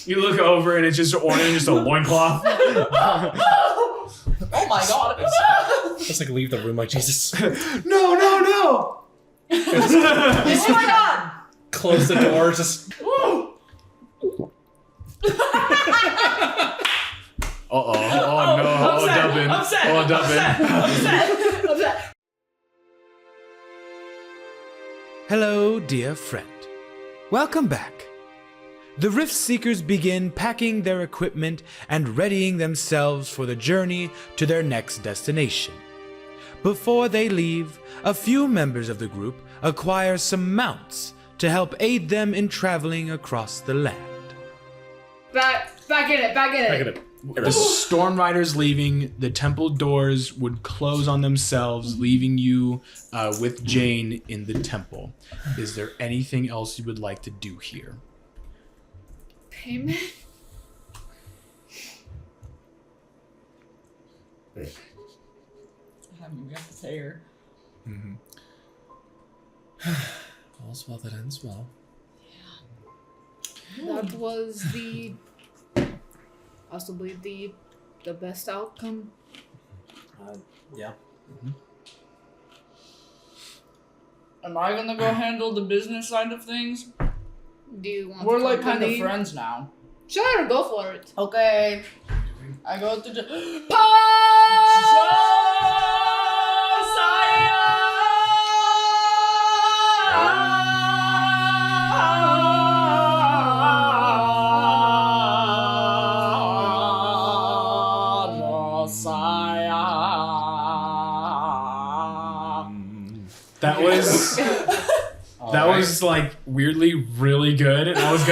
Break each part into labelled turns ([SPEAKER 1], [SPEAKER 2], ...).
[SPEAKER 1] You look over and it's just Ornan, just a loincloth.
[SPEAKER 2] Oh my god.
[SPEAKER 3] Just like leave the room like Jesus.
[SPEAKER 1] No.
[SPEAKER 2] Oh my god.
[SPEAKER 3] Close the door, just.
[SPEAKER 1] Oh no.
[SPEAKER 2] Upset.
[SPEAKER 4] Hello, dear friend. Welcome back. The Rift Seekers begin packing their equipment and readying themselves for the journey to their next destination. Before they leave, a few members of the group acquire some mounts to help aid them in traveling across the land.
[SPEAKER 2] Back in it.
[SPEAKER 1] The Storm Riders leaving, the temple doors would close on themselves, leaving you with Jane in the temple. Is there anything else you would like to do here?
[SPEAKER 2] Payment? I haven't even got to say her.
[SPEAKER 1] Mm-hmm.
[SPEAKER 3] All's well that ends well.
[SPEAKER 2] Yeah. That was possibly the best outcome.
[SPEAKER 3] Yeah.
[SPEAKER 1] Mm-hmm.
[SPEAKER 5] Am I gonna go handle the business side of things?
[SPEAKER 2] Do you want
[SPEAKER 5] We're like kind of
[SPEAKER 2] company?
[SPEAKER 5] friends now.
[SPEAKER 2] Sure, go for it.
[SPEAKER 5] Okay. I go to
[SPEAKER 1] That was like weirdly really good, and I was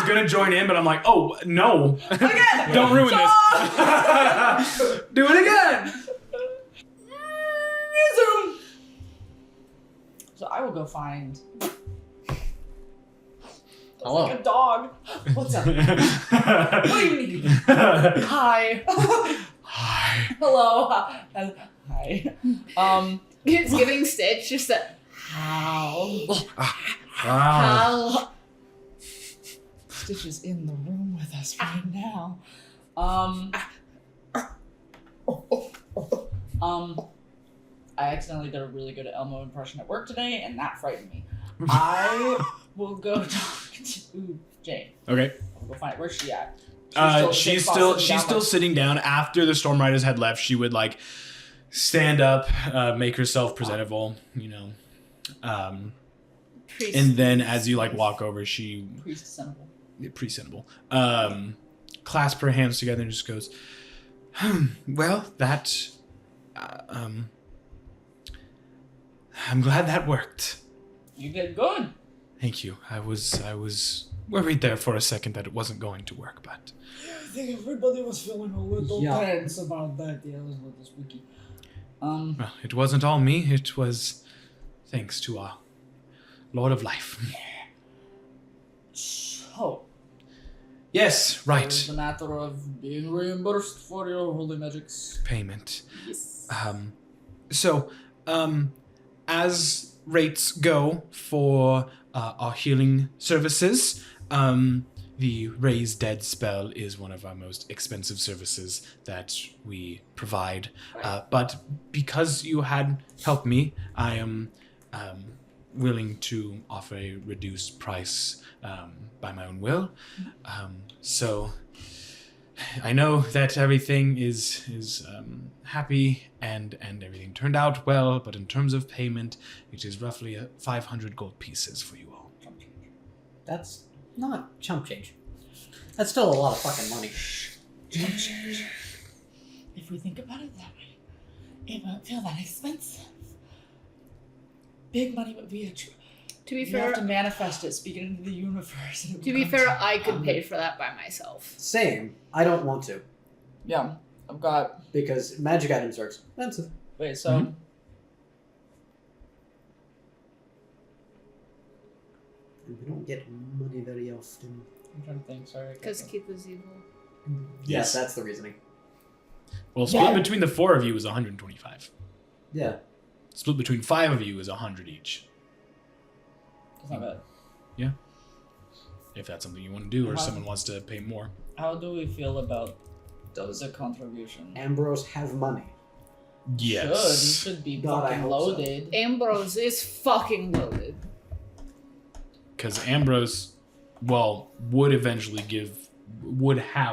[SPEAKER 1] gonna join in, but I'm like, oh no,
[SPEAKER 5] Again!
[SPEAKER 1] Don't ruin this. Do it again.
[SPEAKER 5] Zoom. So I will go find.
[SPEAKER 3] Hello.
[SPEAKER 5] Like a dog. What's up? What do you need? Hi.
[SPEAKER 1] Hi.
[SPEAKER 5] Hello. Hi.
[SPEAKER 2] It's giving Stitch just a how. How.
[SPEAKER 5] Stitch is in the room with us right now. I accidentally did a really good Elmo impression at work today, and that frightened me. I will go talk to Jane.
[SPEAKER 1] Okay.
[SPEAKER 5] I'll go find where's she at.
[SPEAKER 1] She's still sitting down. After the Storm Riders had left, she would like stand up, make herself presentable, you know. And then as you like walk over, she presentable. Clasp her hands together and just goes, well, that I'm glad that worked.
[SPEAKER 5] You did good.
[SPEAKER 1] Thank you. I was worried there for a second that it wasn't going to work, but
[SPEAKER 5] I think everybody was feeling a little tense about that. Yeah, it was a little spooky.
[SPEAKER 1] well, it wasn't all me. It was thanks to our Lord of Life.
[SPEAKER 5] So,
[SPEAKER 1] Yes, right.
[SPEAKER 5] it's a matter of being reimbursed for your holy magics.
[SPEAKER 1] Payment.
[SPEAKER 5] Yes.
[SPEAKER 1] As rates go for our healing services, the Raise Dead spell is one of our most expensive services that we provide. But because you had helped me, I am willing to offer a reduced price by my own will. So I know that everything is happy and everything turned out well, but in terms of payment, it is roughly 500 gold pieces for you all.
[SPEAKER 6] That's not chump change. That's still a lot of fucking money.
[SPEAKER 5] If we think about it that way, it won't feel that expensive. Big money would be
[SPEAKER 2] To be
[SPEAKER 5] you
[SPEAKER 2] fair,
[SPEAKER 5] have to manifest it, speak it into the universe. And it
[SPEAKER 2] to
[SPEAKER 5] will
[SPEAKER 2] be
[SPEAKER 5] come
[SPEAKER 2] fair,
[SPEAKER 5] to
[SPEAKER 2] I could
[SPEAKER 5] you.
[SPEAKER 2] pay for that by myself.
[SPEAKER 6] Same. I don't want to.
[SPEAKER 5] Yeah, I've got.
[SPEAKER 6] Because magic items are expensive.
[SPEAKER 5] Wait, so.
[SPEAKER 6] And we don't get money very often.
[SPEAKER 5] I'm trying to think, sorry.
[SPEAKER 2] Because Keith is evil.
[SPEAKER 6] Yes, that's the reasoning.
[SPEAKER 1] Well, split between the 4 of you is 125.
[SPEAKER 6] Yeah.
[SPEAKER 1] Split between 5 of you is 100 each.
[SPEAKER 5] That's not bad.
[SPEAKER 1] Yeah. if that's something you want to do, or
[SPEAKER 5] Uh-huh.
[SPEAKER 1] someone wants to pay more.
[SPEAKER 5] How do we feel about
[SPEAKER 6] Does
[SPEAKER 5] the contribution?
[SPEAKER 6] Ambrose have money?
[SPEAKER 1] Yes.
[SPEAKER 5] Should be
[SPEAKER 6] God, I
[SPEAKER 5] fucking
[SPEAKER 6] hope so.
[SPEAKER 5] loaded.
[SPEAKER 2] Ambrose is fucking loaded.
[SPEAKER 1] Because Ambrose, well, would have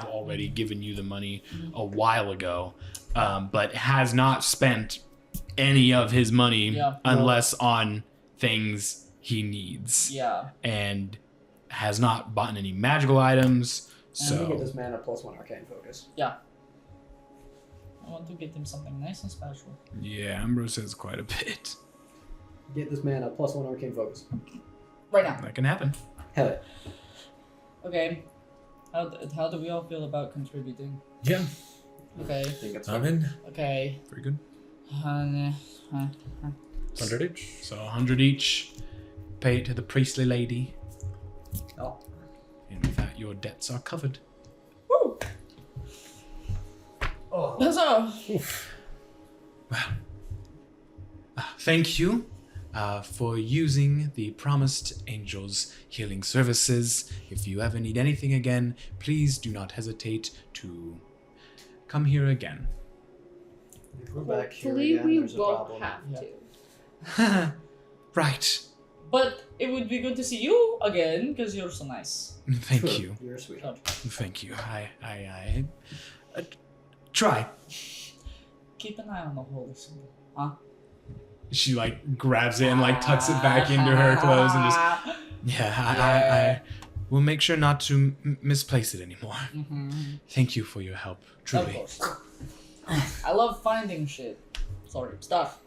[SPEAKER 1] already given you the money a while ago, but has not spent any of his money
[SPEAKER 5] Yeah.
[SPEAKER 1] unless on things he needs,
[SPEAKER 5] Yeah.
[SPEAKER 1] and has not bought any magical items.
[SPEAKER 6] I'm gonna get
[SPEAKER 1] So
[SPEAKER 6] this man a +1 arcane focus.
[SPEAKER 5] I want to get him something nice and special.
[SPEAKER 1] yeah, Ambrose has quite a bit.
[SPEAKER 6] Get this man a +1 arcane focus.
[SPEAKER 5] Right now.
[SPEAKER 1] That can happen.
[SPEAKER 6] Hell yeah.
[SPEAKER 5] Okay. How do we all feel about contributing?
[SPEAKER 3] Yeah.
[SPEAKER 5] Okay.
[SPEAKER 6] I think it's
[SPEAKER 3] I'm
[SPEAKER 6] fine.
[SPEAKER 3] in.
[SPEAKER 5] Okay.
[SPEAKER 1] Very good.
[SPEAKER 3] 100 each.
[SPEAKER 1] So 100 each. Pay it to the priestly lady,
[SPEAKER 6] Oh.
[SPEAKER 1] and with that, your debts are covered.
[SPEAKER 5] Woo!
[SPEAKER 6] Oh.
[SPEAKER 5] That's all.
[SPEAKER 1] Thank you for using the Promised Angels healing services. If you ever need anything again, please do not hesitate to come here again.
[SPEAKER 6] If we're back here
[SPEAKER 2] Hopefully
[SPEAKER 6] again,
[SPEAKER 2] we
[SPEAKER 6] there's a
[SPEAKER 2] both
[SPEAKER 6] problem.
[SPEAKER 2] have
[SPEAKER 5] Yeah.
[SPEAKER 2] to.
[SPEAKER 1] Right.
[SPEAKER 5] But it would be good to see you again because you're so nice.
[SPEAKER 1] Thank you.
[SPEAKER 6] You're sweet.
[SPEAKER 5] Sure.
[SPEAKER 1] Thank you. I try.
[SPEAKER 5] Keep an eye on the whole listen. Huh?
[SPEAKER 1] She like grabs it and like tucks it back into her clothes and just I will make sure not to misplace it anymore.
[SPEAKER 5] Mm-hmm.
[SPEAKER 1] Thank you for your help,
[SPEAKER 5] Of
[SPEAKER 1] truly.
[SPEAKER 5] course. I love finding shit. Sorry, stuff.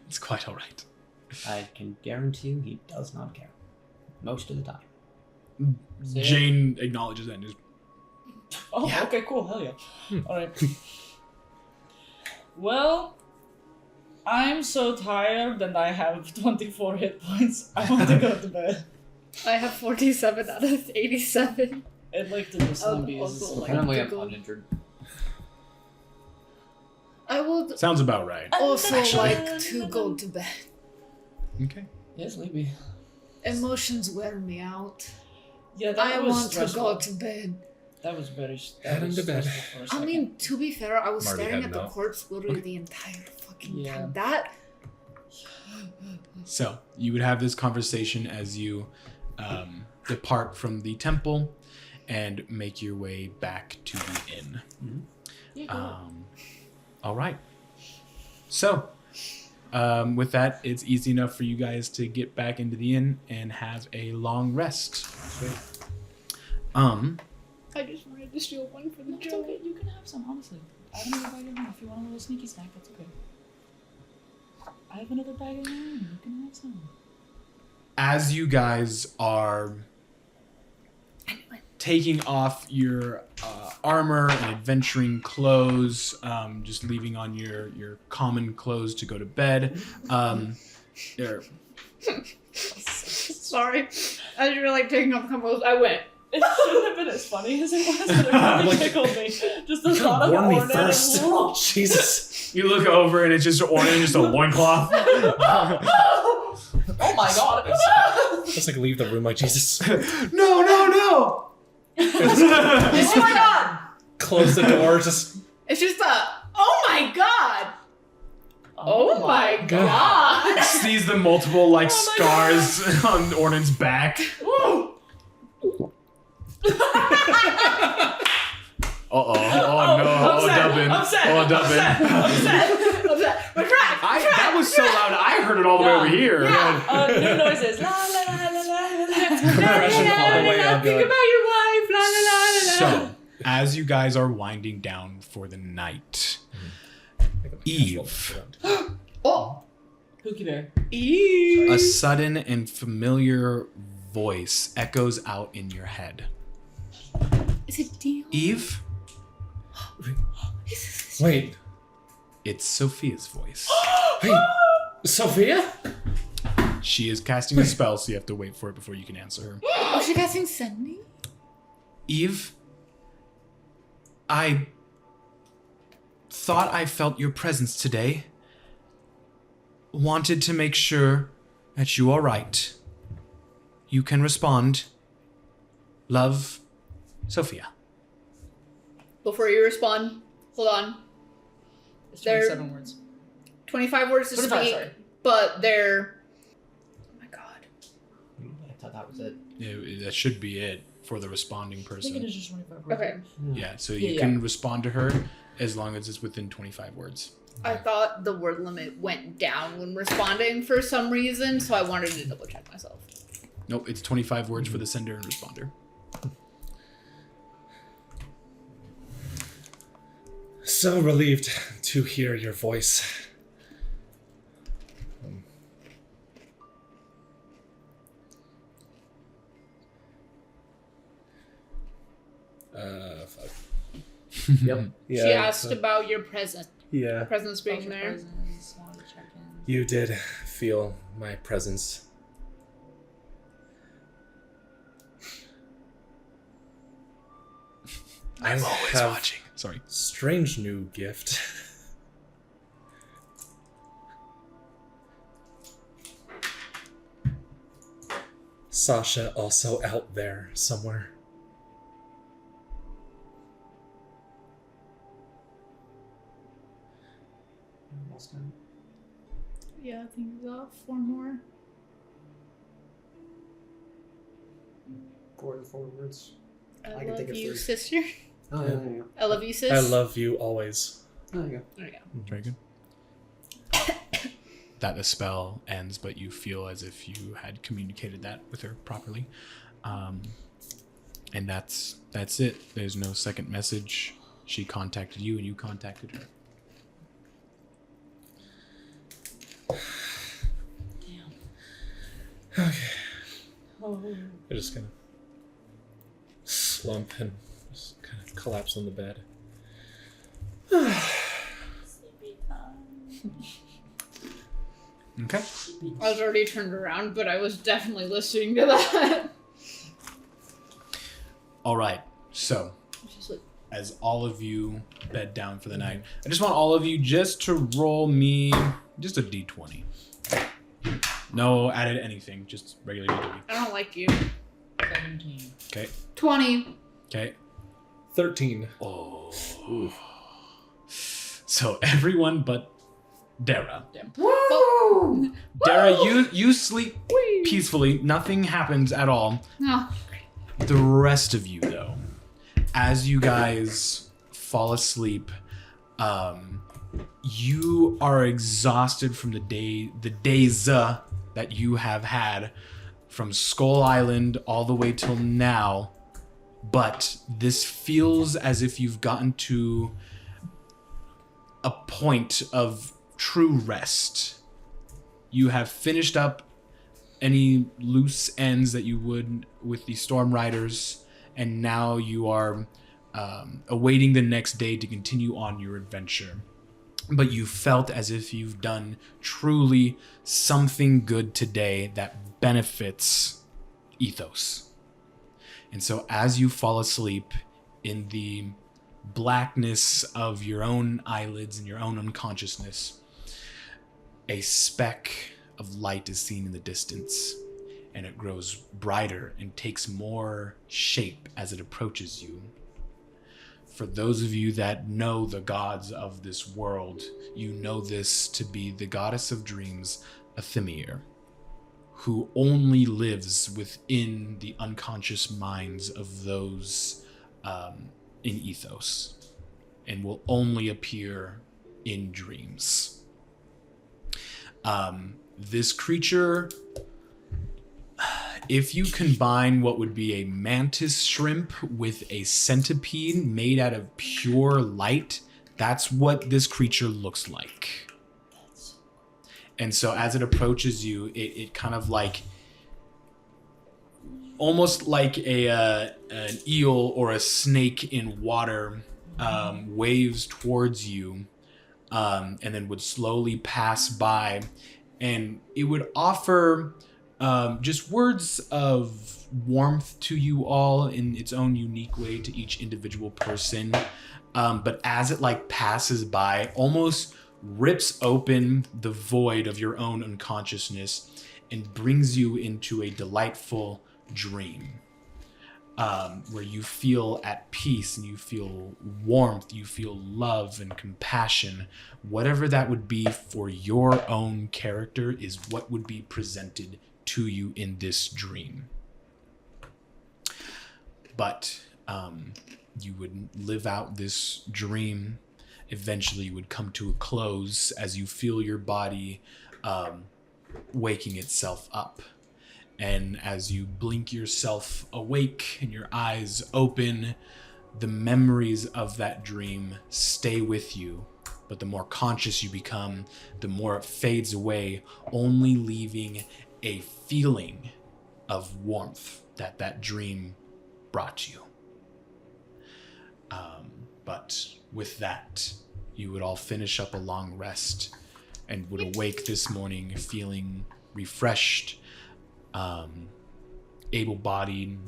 [SPEAKER 1] It's quite all right.
[SPEAKER 6] I can guarantee you he does not care. Most of the time.
[SPEAKER 5] See ya.
[SPEAKER 1] Jane acknowledges that and just
[SPEAKER 5] Oh,
[SPEAKER 1] Yeah.
[SPEAKER 5] okay, cool. Hell yeah. All right. Well, I'm so tired and I have 24 hit points. I want to go to bed.
[SPEAKER 2] I have 47 out of 87.
[SPEAKER 5] I'd like to do some
[SPEAKER 2] also like-
[SPEAKER 6] Apparently
[SPEAKER 2] to
[SPEAKER 6] I'm
[SPEAKER 2] go-
[SPEAKER 6] uninjured.
[SPEAKER 2] I would
[SPEAKER 1] sounds about right.
[SPEAKER 2] also
[SPEAKER 1] Actually.
[SPEAKER 2] like to go to bed.
[SPEAKER 1] Okay.
[SPEAKER 5] Yes, maybe.
[SPEAKER 2] Emotions wear me out.
[SPEAKER 5] Yeah, that
[SPEAKER 2] I
[SPEAKER 5] was
[SPEAKER 2] want to
[SPEAKER 5] stressful.
[SPEAKER 2] go to bed.
[SPEAKER 5] That was very.
[SPEAKER 3] Head
[SPEAKER 5] That was
[SPEAKER 3] into bed.
[SPEAKER 5] stressful for a
[SPEAKER 2] I
[SPEAKER 5] second.
[SPEAKER 2] mean, to be fair, I was
[SPEAKER 3] I'm already
[SPEAKER 2] staring at
[SPEAKER 3] heading
[SPEAKER 2] the
[SPEAKER 3] out.
[SPEAKER 2] corpse literally the entire fucking
[SPEAKER 5] Yeah.
[SPEAKER 2] time. That
[SPEAKER 1] So you would have this conversation as you depart from the temple and make your way back to the inn.
[SPEAKER 5] Yeah, go.
[SPEAKER 1] All right. So, with that, it's easy enough for you guys to get back into the inn and have a long rest.
[SPEAKER 2] I just wanted to steal one for the
[SPEAKER 5] It's
[SPEAKER 2] joke.
[SPEAKER 5] okay. You can have some, honestly. I have another bag in mine. If you want a little sneaky snack, that's okay. I have another bag in mine. You can have some.
[SPEAKER 1] As you guys are taking off your armor and adventuring clothes, just leaving on your common clothes to go to bed, er,
[SPEAKER 2] Sorry. As you were like taking off the clothes, I went.
[SPEAKER 5] It shouldn't have been as funny as it was, but it really
[SPEAKER 3] Like-
[SPEAKER 5] tickled me. Just the thought of
[SPEAKER 3] Warn me
[SPEAKER 5] Ornette
[SPEAKER 3] first.
[SPEAKER 5] and-
[SPEAKER 3] Oh, Jesus.
[SPEAKER 1] you look over and it's just ornament, just a loincloth.
[SPEAKER 5] Oh my god.
[SPEAKER 3] Just like leave the room like Jesus.
[SPEAKER 1] No!
[SPEAKER 5] Oh my god.
[SPEAKER 3] Close the door. Just
[SPEAKER 2] It's just oh my god! Oh my god!
[SPEAKER 1] Sees the multiple like
[SPEAKER 5] Oh my
[SPEAKER 1] scars on Ornan's back. Uh-oh. Oh no. Oh, Dubbin. Oh, Dubbin.
[SPEAKER 2] But crack!
[SPEAKER 1] That was so loud, I heard it all the way over here.
[SPEAKER 5] New noises. La la la la la la.
[SPEAKER 3] Depression all the way up.
[SPEAKER 2] Think about your wife, la la la la la.
[SPEAKER 1] So, as you guys are winding down for the night, Eve.
[SPEAKER 2] Oh!
[SPEAKER 5] Pookie Bear.
[SPEAKER 1] A sudden and familiar voice echoes out in your head.
[SPEAKER 2] Is it Dio?
[SPEAKER 1] Eve,
[SPEAKER 3] Wait.
[SPEAKER 1] it's Sophia's voice.
[SPEAKER 3] Wait. Sophia?
[SPEAKER 1] She is casting a spell, so you have to wait for it before you can answer her.
[SPEAKER 2] Oh, she casting sending?
[SPEAKER 1] Eve, I thought I felt your presence today. Wanted to make sure that you are right. You can respond love, Sophia.
[SPEAKER 2] Before you respond, hold on.
[SPEAKER 5] It's
[SPEAKER 2] There-
[SPEAKER 5] 27 words.
[SPEAKER 2] 25 words to
[SPEAKER 5] 25,
[SPEAKER 2] speak,
[SPEAKER 5] sorry.
[SPEAKER 2] but they're... Oh my god.
[SPEAKER 6] I thought that was it.
[SPEAKER 1] That should be it for the responding
[SPEAKER 5] I think it
[SPEAKER 1] person.
[SPEAKER 5] is just 25 words.
[SPEAKER 2] Okay.
[SPEAKER 1] Yeah, so
[SPEAKER 5] Yeah,
[SPEAKER 1] you
[SPEAKER 5] yeah.
[SPEAKER 1] can respond to her as long as it's within 25 words.
[SPEAKER 2] I thought the word limit went down when responding for some reason, so I wanted to double check myself.
[SPEAKER 1] Nope, it's 25 words for the sender and responder.
[SPEAKER 3] So relieved to hear your voice. Fuck.
[SPEAKER 6] Yep.
[SPEAKER 3] Yeah.
[SPEAKER 2] She asked about your presence
[SPEAKER 3] Yeah.
[SPEAKER 2] being there.
[SPEAKER 5] Wanted to check in.
[SPEAKER 3] You did feel my presence. I have
[SPEAKER 1] watching. Sorry.
[SPEAKER 3] strange new gift. Sasha also out there somewhere.
[SPEAKER 2] Yeah, I think we got 4 more.
[SPEAKER 6] Four words.
[SPEAKER 2] I
[SPEAKER 6] can
[SPEAKER 2] love
[SPEAKER 6] think of
[SPEAKER 2] you,
[SPEAKER 6] 3.
[SPEAKER 2] sister.
[SPEAKER 6] Oh, there you
[SPEAKER 2] I love you, sis.
[SPEAKER 3] I love you always.
[SPEAKER 6] go. There you go.
[SPEAKER 2] There you go.
[SPEAKER 1] Very good. That the spell ends, but you feel as if you had communicated that with her properly. And that's it. There's no second message. She contacted you and you contacted her.
[SPEAKER 3] I just kind of slump and just kind of collapse on the bed.
[SPEAKER 5] Sleepy time.
[SPEAKER 1] Okay.
[SPEAKER 2] I was already turned around, but I was definitely listening to that.
[SPEAKER 1] All right. So,
[SPEAKER 2] She's like,
[SPEAKER 1] as all of you bed down for the night, I just want all of you just to roll me just a d20. No added anything, just regular d20.
[SPEAKER 2] I don't like you.
[SPEAKER 5] 17.
[SPEAKER 1] Okay.
[SPEAKER 2] 20.
[SPEAKER 1] Okay.
[SPEAKER 3] 13.
[SPEAKER 1] Oh. So everyone but Darragh.
[SPEAKER 2] Woo!
[SPEAKER 1] Darragh, you sleep peacefully. Nothing happens at all.
[SPEAKER 2] No.
[SPEAKER 1] The rest of you, though, as you guys fall asleep, you are exhausted from the days that you have had from Skull Island all the way till now. But this feels as if you've gotten to a point of true rest. You have finished up any loose ends that you would with the Storm Riders, and now you are awaiting the next day to continue on your adventure. But you felt as if you've done truly something good today that benefits Ethos. And so as you fall asleep in the blackness of your own eyelids and your own unconsciousness, a speck of light is seen in the distance, and it grows brighter and takes more shape as it approaches you. For those of you that know the gods of this world, you know this to be the goddess of dreams, Athemir, who only lives within the unconscious minds of those in Ethos, and will only appear in dreams. This creature, if you combine what would be a mantis shrimp with a centipede made out of pure light, that's what this creature looks like. And so as it approaches you, it kind of like, almost like an eel or a snake in water, waves towards you, and then would slowly pass by, and it would offer just words of warmth to you all in its own unique way to each individual person. But as it like passes by, almost rips open the void of your own unconsciousness and brings you into a delightful dream. where you feel at peace and you feel warmth, you feel love and compassion. Whatever that would be for your own character is what would be presented to you in this dream. But you would live out this dream. Eventually would come to a close as you feel your body waking itself up. And as you blink yourself awake and your eyes open, the memories of that dream stay with you. But the more conscious you become, the more it fades away, only leaving a feeling of warmth that dream brought you. But with that, you would all finish up a long rest and would awake this morning feeling refreshed, able-bodied,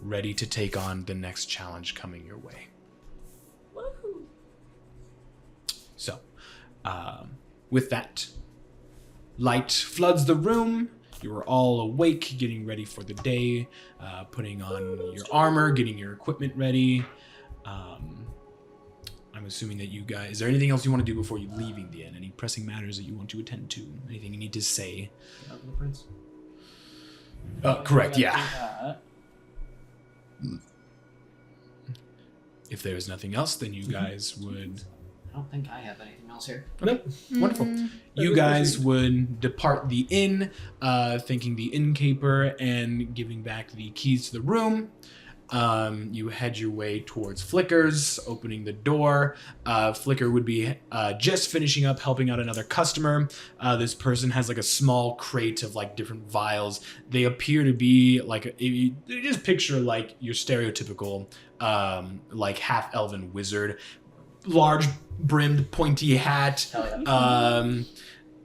[SPEAKER 1] ready to take on the next challenge coming your way.
[SPEAKER 2] Woohoo.
[SPEAKER 1] So, with that, light floods the room. You are all awake, getting ready for the day, putting on your armor, getting your equipment ready. I'm assuming that you guys... Is there anything else you want to do before you leaving the inn? Any pressing matters that you want to attend to? Anything you need to say?
[SPEAKER 6] Blueprints.
[SPEAKER 1] Correct, yeah. If there's nothing else, then you guys would...
[SPEAKER 6] I don't think I have anything else here.
[SPEAKER 1] Okay, wonderful. You guys would depart the inn, thanking the innkeeper and giving back the keys to the room. You head your way towards Flicker's, opening the door. Flicker would be just finishing up helping out another customer. This person has like a small crate of like different vials. They appear to be like, you just picture like your stereotypical like half-elven wizard. Large brimmed pointy hat,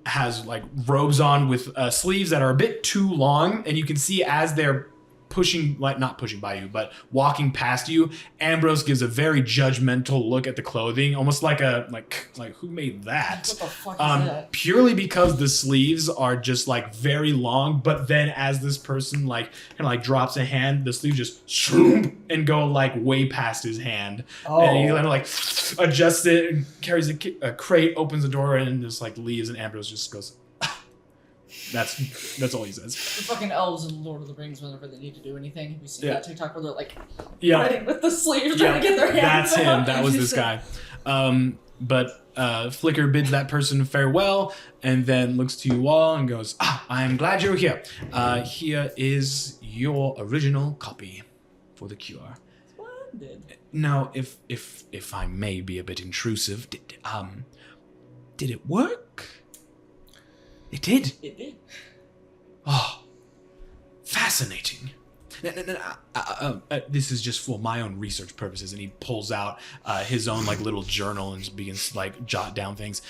[SPEAKER 1] has like robes on with sleeves that are a bit too long, and you can see as they're pushing, like not pushing by you, but walking past you, Ambrose gives a very judgmental look at the clothing, almost like who made that?
[SPEAKER 5] What the fuck is that?
[SPEAKER 1] Purely because the sleeves are just like very long, but then as this person like kind of like drops a hand, the sleeves just shoom and go like way past his hand.
[SPEAKER 5] Oh.
[SPEAKER 1] And he kind of like adjusts it and carries a crate, opens the door and just like leaves, and Ambrose just goes, That's all he says.
[SPEAKER 5] The fucking elves in Lord of the Rings, whenever they need to do anything, we see that TikTok where they're like fighting with the sleeves trying to get their hands
[SPEAKER 1] That's him.
[SPEAKER 5] out.
[SPEAKER 1] That was this guy. But Flicker bids that person farewell and then looks to you all and goes, I am glad you're here. Here is your original copy for the cure.
[SPEAKER 5] Splendid.
[SPEAKER 1] Now, if I may be a bit intrusive, did it work? It did?
[SPEAKER 5] It did.
[SPEAKER 1] Oh, fascinating. This is just for my own research purposes, and he pulls out his own like little journal and just begins to like jot down things.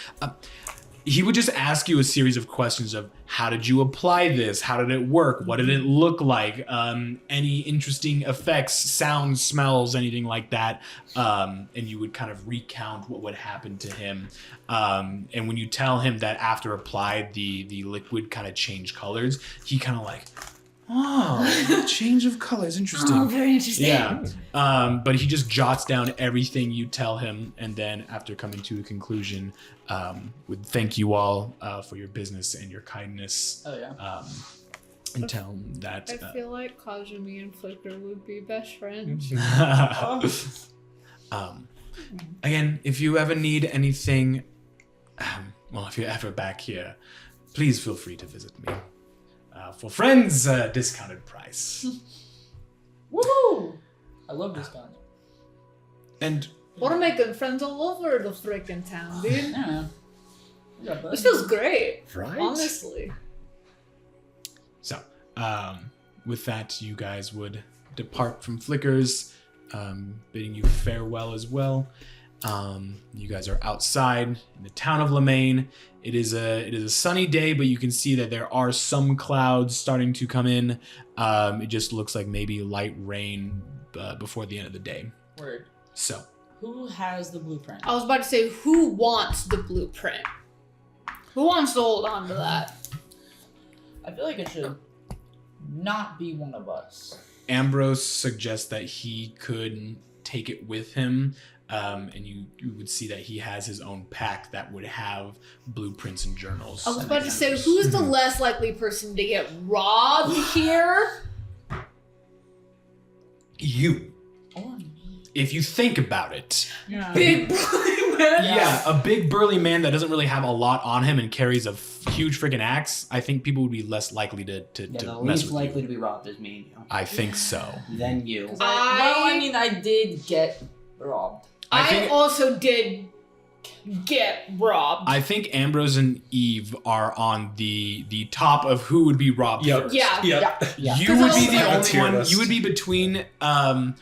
[SPEAKER 1] He would just ask you a series of questions of how did you apply this? How did it work? What did it look like? Any interesting effects, sounds, smells, anything like that. And you would kind of recount what would happen to him. And when you tell him that after applied, the liquid kind of changed colors, he kind of like, oh, change of colors, interesting.
[SPEAKER 2] Oh, very interesting.
[SPEAKER 1] Yeah. But he just jots down everything you tell him, and then after coming to a conclusion, would thank you all for your business and your kindness.
[SPEAKER 5] Oh yeah.
[SPEAKER 1] And tell him that.
[SPEAKER 2] I feel like Kajumi and Flicker would be best friends.
[SPEAKER 1] Again, if you ever need anything, if you're ever back here, please feel free to visit me. For friends, discounted price.
[SPEAKER 5] Woohoo! I love discounts.
[SPEAKER 1] And
[SPEAKER 2] We're making friends all over the freaking town, dude.
[SPEAKER 5] Yeah.
[SPEAKER 2] This feels great.
[SPEAKER 1] Right?
[SPEAKER 2] Honestly.
[SPEAKER 1] So, with that, you guys would depart from Flicker's, bidding you farewell as well. You guys are outside in the town of Lamane. It is a sunny day, but you can see that there are some clouds starting to come in. It just looks like maybe light rain before the end of the day.
[SPEAKER 5] Word.
[SPEAKER 1] So,
[SPEAKER 5] Who has the blueprint?
[SPEAKER 2] I was about to say, who wants the blueprint? Who wants to hold on to that?
[SPEAKER 5] I feel like it should not be one of us.
[SPEAKER 1] Ambrose suggests that he could take it with him, and you would see that he has his own pack that would have blueprints and journals.
[SPEAKER 2] I was about to say, who's the less likely person to get robbed here?
[SPEAKER 1] You. If you think about it.
[SPEAKER 5] Yeah.
[SPEAKER 2] Big burly man.
[SPEAKER 1] Yeah, a big burly man that doesn't really have a lot on him and carries a huge freaking axe, I think people would be less likely to
[SPEAKER 6] The
[SPEAKER 1] mess
[SPEAKER 6] least
[SPEAKER 1] with
[SPEAKER 6] likely
[SPEAKER 1] you.
[SPEAKER 6] to be robbed is me and you.
[SPEAKER 1] I think so.
[SPEAKER 6] Then you.
[SPEAKER 5] I did get robbed.
[SPEAKER 1] I
[SPEAKER 2] I
[SPEAKER 1] think-
[SPEAKER 2] also did get robbed.
[SPEAKER 1] I think Ambrose and Eve are on the top of who would be robbed
[SPEAKER 3] Yep.
[SPEAKER 1] first.
[SPEAKER 2] Yeah.
[SPEAKER 3] Yep.
[SPEAKER 6] Yeah.
[SPEAKER 1] You
[SPEAKER 2] 'Cause
[SPEAKER 1] would
[SPEAKER 2] I
[SPEAKER 1] be
[SPEAKER 2] was
[SPEAKER 1] the
[SPEAKER 2] like-
[SPEAKER 1] only
[SPEAKER 3] Tier
[SPEAKER 1] one.
[SPEAKER 3] list.
[SPEAKER 1] You would be between Ornan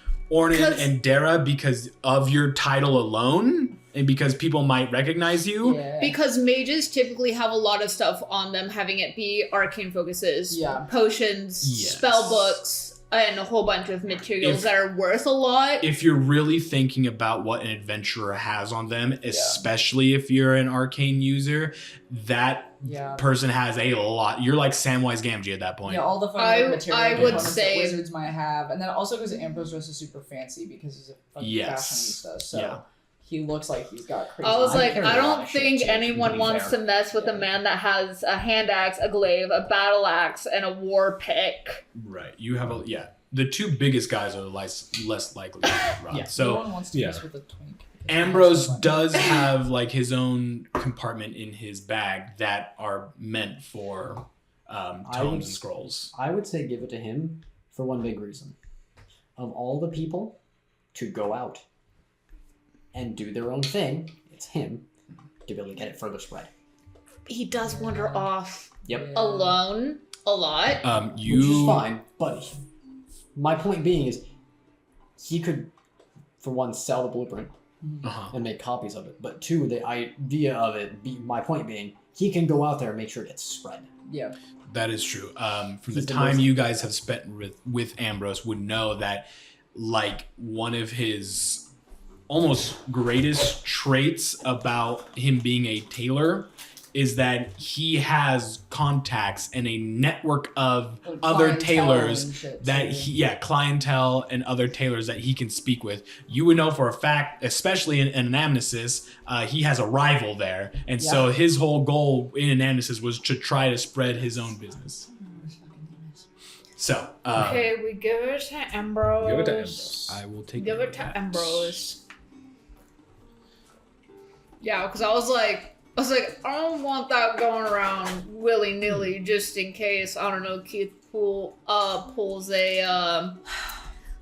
[SPEAKER 2] 'Cause-
[SPEAKER 1] and Darragh because of your title alone, and because people might recognize you.
[SPEAKER 5] Yeah.
[SPEAKER 2] Because mages typically have a lot of stuff on them, having it be arcane focuses,
[SPEAKER 5] Yeah.
[SPEAKER 2] potions,
[SPEAKER 1] Yes.
[SPEAKER 2] spell books, and a whole bunch of materials
[SPEAKER 1] If-
[SPEAKER 2] that are worth a lot.
[SPEAKER 1] If you're really thinking about what an adventurer has on them, especially if you're an arcane user, that
[SPEAKER 5] Yeah.
[SPEAKER 1] person has a lot. You're like Samwise Gamgee at that point.
[SPEAKER 5] Yeah, all the fun
[SPEAKER 2] I
[SPEAKER 5] material
[SPEAKER 2] would
[SPEAKER 5] components
[SPEAKER 2] say-
[SPEAKER 5] that wizards might have, and then also because Ambrose dresses super fancy because he's a fucking
[SPEAKER 1] Yes.
[SPEAKER 5] fashionista, so
[SPEAKER 1] Yeah.
[SPEAKER 5] he looks like he's got crazy.
[SPEAKER 2] I was
[SPEAKER 6] I
[SPEAKER 2] like,
[SPEAKER 6] carry
[SPEAKER 2] I
[SPEAKER 6] a lot
[SPEAKER 2] don't
[SPEAKER 6] of shit,
[SPEAKER 2] think
[SPEAKER 6] too, to
[SPEAKER 2] anyone
[SPEAKER 6] be
[SPEAKER 2] wants
[SPEAKER 6] fair.
[SPEAKER 2] to mess with a man that has a hand axe, a glaive, a battle axe, and a war pick.
[SPEAKER 1] Right. You have a The two biggest guys are less likely to get robbed.
[SPEAKER 6] Yeah.
[SPEAKER 5] no
[SPEAKER 1] So
[SPEAKER 5] one wants to
[SPEAKER 3] yeah.
[SPEAKER 5] mess with a twink.
[SPEAKER 1] Ambrose does have like his own compartment in his bag that are meant for tomes and scrolls.
[SPEAKER 6] I would say give it to him for one big reason. Of all the people to go out and do their own thing, it's him to be able to get it further spread.
[SPEAKER 2] He does wander off
[SPEAKER 6] Yep.
[SPEAKER 2] alone a lot.
[SPEAKER 6] Which is fine, but my point being is he could, for one, sell the blueprint
[SPEAKER 1] Uh-huh.
[SPEAKER 6] and make copies of it, but two, the idea of it, my point being, he can go out there and make sure it gets spread.
[SPEAKER 5] Yeah.
[SPEAKER 1] That is true. From the
[SPEAKER 6] He's the
[SPEAKER 1] time
[SPEAKER 6] most-
[SPEAKER 1] you guys have spent with Ambrose would know that like one of his almost greatest traits about him being a tailor is that he has contacts and a network of
[SPEAKER 5] Like
[SPEAKER 1] other
[SPEAKER 5] clientele
[SPEAKER 1] tailors
[SPEAKER 5] and shit,
[SPEAKER 1] that
[SPEAKER 5] too.
[SPEAKER 1] clientele and other tailors that he can speak with. You would know for a fact, especially in Anamnesis, he has a rival there, and so his whole goal in Anamnesis was to try to spread his own business. So
[SPEAKER 2] Okay, we give it to Ambrose.
[SPEAKER 3] Give it to Ambrose.
[SPEAKER 1] I will take
[SPEAKER 2] Give it to Ambrose. Yeah, because I was like, I don't want that going around willy nilly, just in case. I don't know. Keith pulls a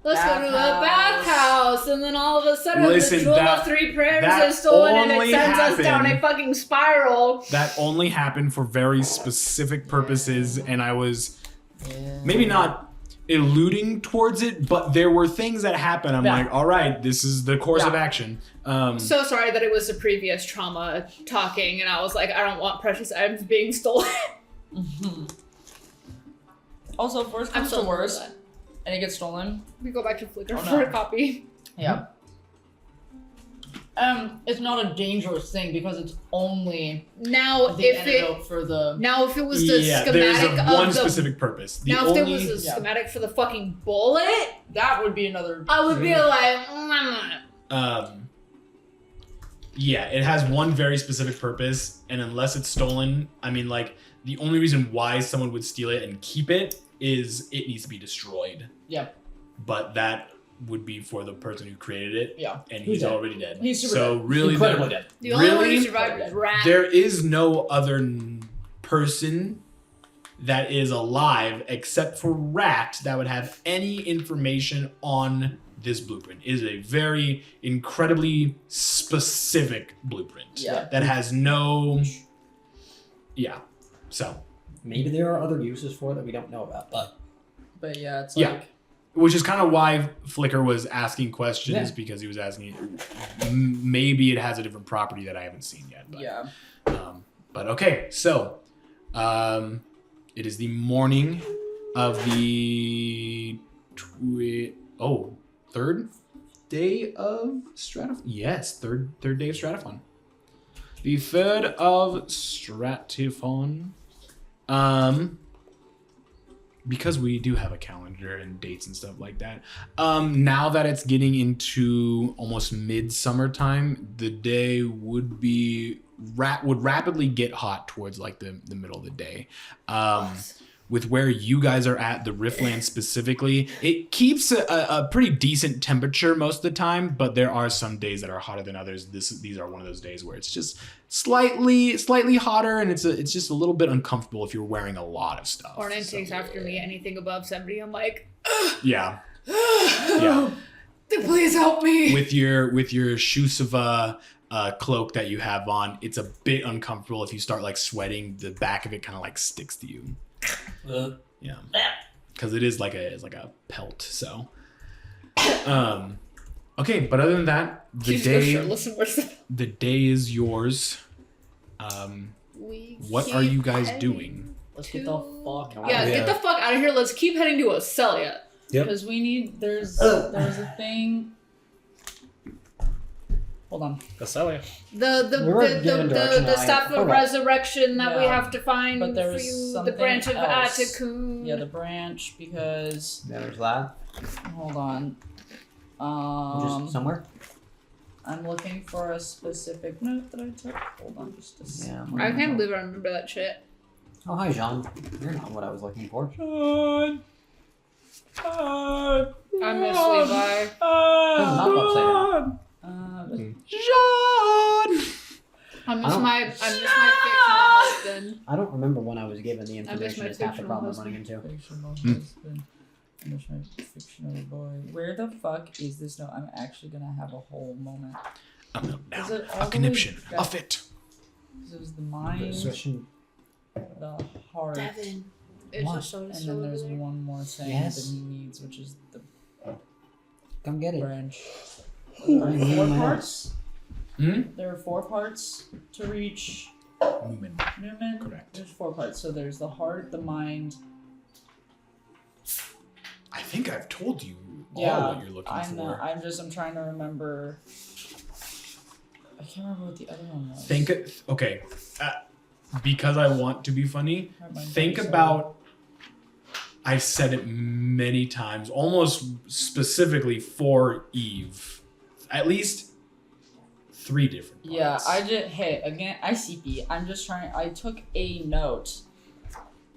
[SPEAKER 2] let's go to the bathhouse, and then all of a sudden
[SPEAKER 1] Listen,
[SPEAKER 2] the Jewel
[SPEAKER 1] that-
[SPEAKER 2] of Three Prayers
[SPEAKER 1] that
[SPEAKER 2] is stolen, and it
[SPEAKER 1] only
[SPEAKER 2] sends us down a
[SPEAKER 1] happened-
[SPEAKER 2] fucking spiral.
[SPEAKER 1] That only happened for very specific purposes, and I was maybe not alluding towards it, but there were things that happened. I'm like, all right, this is the course of action.
[SPEAKER 2] So sorry that it was the previous trauma talking, and I was like, I don't want precious items being stolen.
[SPEAKER 5] Also, if worst
[SPEAKER 2] I'm
[SPEAKER 5] comes
[SPEAKER 2] so
[SPEAKER 5] to worst,
[SPEAKER 2] that.
[SPEAKER 5] and it gets stolen,
[SPEAKER 2] We go back to Flickr
[SPEAKER 5] Oh,
[SPEAKER 2] for
[SPEAKER 5] no.
[SPEAKER 2] a copy.
[SPEAKER 5] yeah. It's not a dangerous thing because it's only
[SPEAKER 2] Now,
[SPEAKER 5] the
[SPEAKER 2] if it
[SPEAKER 5] antidote for the.
[SPEAKER 2] if it was the
[SPEAKER 1] yeah, there's
[SPEAKER 2] schematic
[SPEAKER 1] a one
[SPEAKER 2] of the
[SPEAKER 1] specific purpose. The
[SPEAKER 2] now, if there
[SPEAKER 1] only,
[SPEAKER 2] was a
[SPEAKER 5] yeah.
[SPEAKER 2] schematic for the fucking bullet,
[SPEAKER 5] That would be another.
[SPEAKER 2] I would be like,
[SPEAKER 1] yeah, it has one very specific purpose, and unless it's stolen, I mean, like, the only reason why someone would steal it and keep it is it needs to be destroyed.
[SPEAKER 5] Yeah.
[SPEAKER 1] But that would be for the person who created it,
[SPEAKER 5] Yeah.
[SPEAKER 1] and
[SPEAKER 6] Who's
[SPEAKER 1] he's
[SPEAKER 6] dead?
[SPEAKER 1] already dead.
[SPEAKER 5] He's super
[SPEAKER 1] so
[SPEAKER 5] dead.
[SPEAKER 1] really,
[SPEAKER 6] Incredibly dead.
[SPEAKER 2] the only one
[SPEAKER 1] Really?
[SPEAKER 2] who survived was Rat.
[SPEAKER 1] there is no other person that is alive except for Rat that would have any information on this blueprint. It is a very incredibly specific blueprint.
[SPEAKER 5] Yeah.
[SPEAKER 1] That has no. Yeah. So.
[SPEAKER 6] Maybe there are other uses for it that we don't know about, but
[SPEAKER 5] But yeah, it's
[SPEAKER 1] Yeah.
[SPEAKER 5] like.
[SPEAKER 1] Which is kind of why Flickr was asking questions,
[SPEAKER 6] Yeah.
[SPEAKER 1] because he was asking. Maybe it has a different property that I haven't seen yet. But,
[SPEAKER 5] Yeah.
[SPEAKER 1] But okay, so it is the morning of the third day of Stratifon. Yes, third day of Stratifon. The third of Stratifon. because we do have a calendar and dates and stuff like that, now that it's getting into almost midsummer time, the day would rapidly get hot towards like the middle of the day. With where you guys are at, the Riftland specifically, it keeps a pretty decent temperature most of the time, but there are some days that are hotter than others. These are one of those days where it's just slightly hotter, and it's just a little bit uncomfortable if you're wearing a lot of stuff.
[SPEAKER 2] Ornan takes after me. Anything above 70, I'm like,
[SPEAKER 1] yeah. Yeah.
[SPEAKER 2] Please help me.
[SPEAKER 1] With your Shusava cloak that you have on, it's a bit uncomfortable. If you start like sweating, the back of it kind of like sticks to you. Yeah, because it's like a pelt. So, okay. But other than that, the day is yours. What are you guys doing?
[SPEAKER 5] Let's get the fuck out.
[SPEAKER 2] Yeah, get the fuck out of here. Let's keep heading to Acelia.
[SPEAKER 5] Because we need. There's a thing. Hold on.
[SPEAKER 3] Acelia.
[SPEAKER 2] The staff of resurrection that we
[SPEAKER 5] Yeah.
[SPEAKER 2] have to find
[SPEAKER 5] But there
[SPEAKER 2] for
[SPEAKER 5] was
[SPEAKER 2] you. The
[SPEAKER 5] something
[SPEAKER 2] branch of
[SPEAKER 5] else.
[SPEAKER 2] Atakun.
[SPEAKER 5] Yeah, the branch, because
[SPEAKER 6] There's that.
[SPEAKER 5] hold on.
[SPEAKER 6] Just somewhere.
[SPEAKER 5] I'm looking for a specific note that I took. Hold on just a second.
[SPEAKER 6] Yeah.
[SPEAKER 2] I can't believe I remember that shit.
[SPEAKER 6] Oh, hi, Jean. You're not what I was looking for.
[SPEAKER 2] I miss Levi.
[SPEAKER 6] Not upside down.
[SPEAKER 1] Jean!
[SPEAKER 2] I miss my fictional husband.
[SPEAKER 6] I don't remember when I was given the
[SPEAKER 2] miss
[SPEAKER 6] information.
[SPEAKER 2] my
[SPEAKER 6] It's half the
[SPEAKER 2] fictional
[SPEAKER 6] problem I'm
[SPEAKER 2] husband.
[SPEAKER 6] running into.
[SPEAKER 5] Fictional husband. I miss my fictional boy. Where the fuck is this note? I'm actually gonna have a whole moment.
[SPEAKER 1] A meltdown,
[SPEAKER 5] Is it all
[SPEAKER 1] a
[SPEAKER 5] the
[SPEAKER 1] conniption,
[SPEAKER 5] way
[SPEAKER 1] a
[SPEAKER 5] back?
[SPEAKER 1] fit.
[SPEAKER 5] This is the mind,
[SPEAKER 6] Switching.
[SPEAKER 5] the heart,
[SPEAKER 2] Devin.
[SPEAKER 6] What?
[SPEAKER 5] and then there's one more thing
[SPEAKER 6] Yes.
[SPEAKER 5] that he needs, which is the
[SPEAKER 6] Come get it.
[SPEAKER 5] branch.
[SPEAKER 6] Ooh,
[SPEAKER 5] There are
[SPEAKER 6] I
[SPEAKER 5] 4
[SPEAKER 6] need my
[SPEAKER 5] parts.
[SPEAKER 1] Hmm?
[SPEAKER 5] There are 4 parts to reach
[SPEAKER 1] Newman.
[SPEAKER 5] Newman.
[SPEAKER 1] Correct.
[SPEAKER 5] There's 4 parts. So there's the heart, the mind.
[SPEAKER 1] I think I've told you all
[SPEAKER 5] Yeah,
[SPEAKER 1] what you're looking
[SPEAKER 5] I
[SPEAKER 1] for.
[SPEAKER 5] know. I'm trying to remember. I can't remember what the other one was.
[SPEAKER 1] Okay, because I want to be funny, think about, I've said it many times, almost specifically for Eve, at least 3 different parts.
[SPEAKER 5] Yeah, ICP. I'm just trying. I took a note,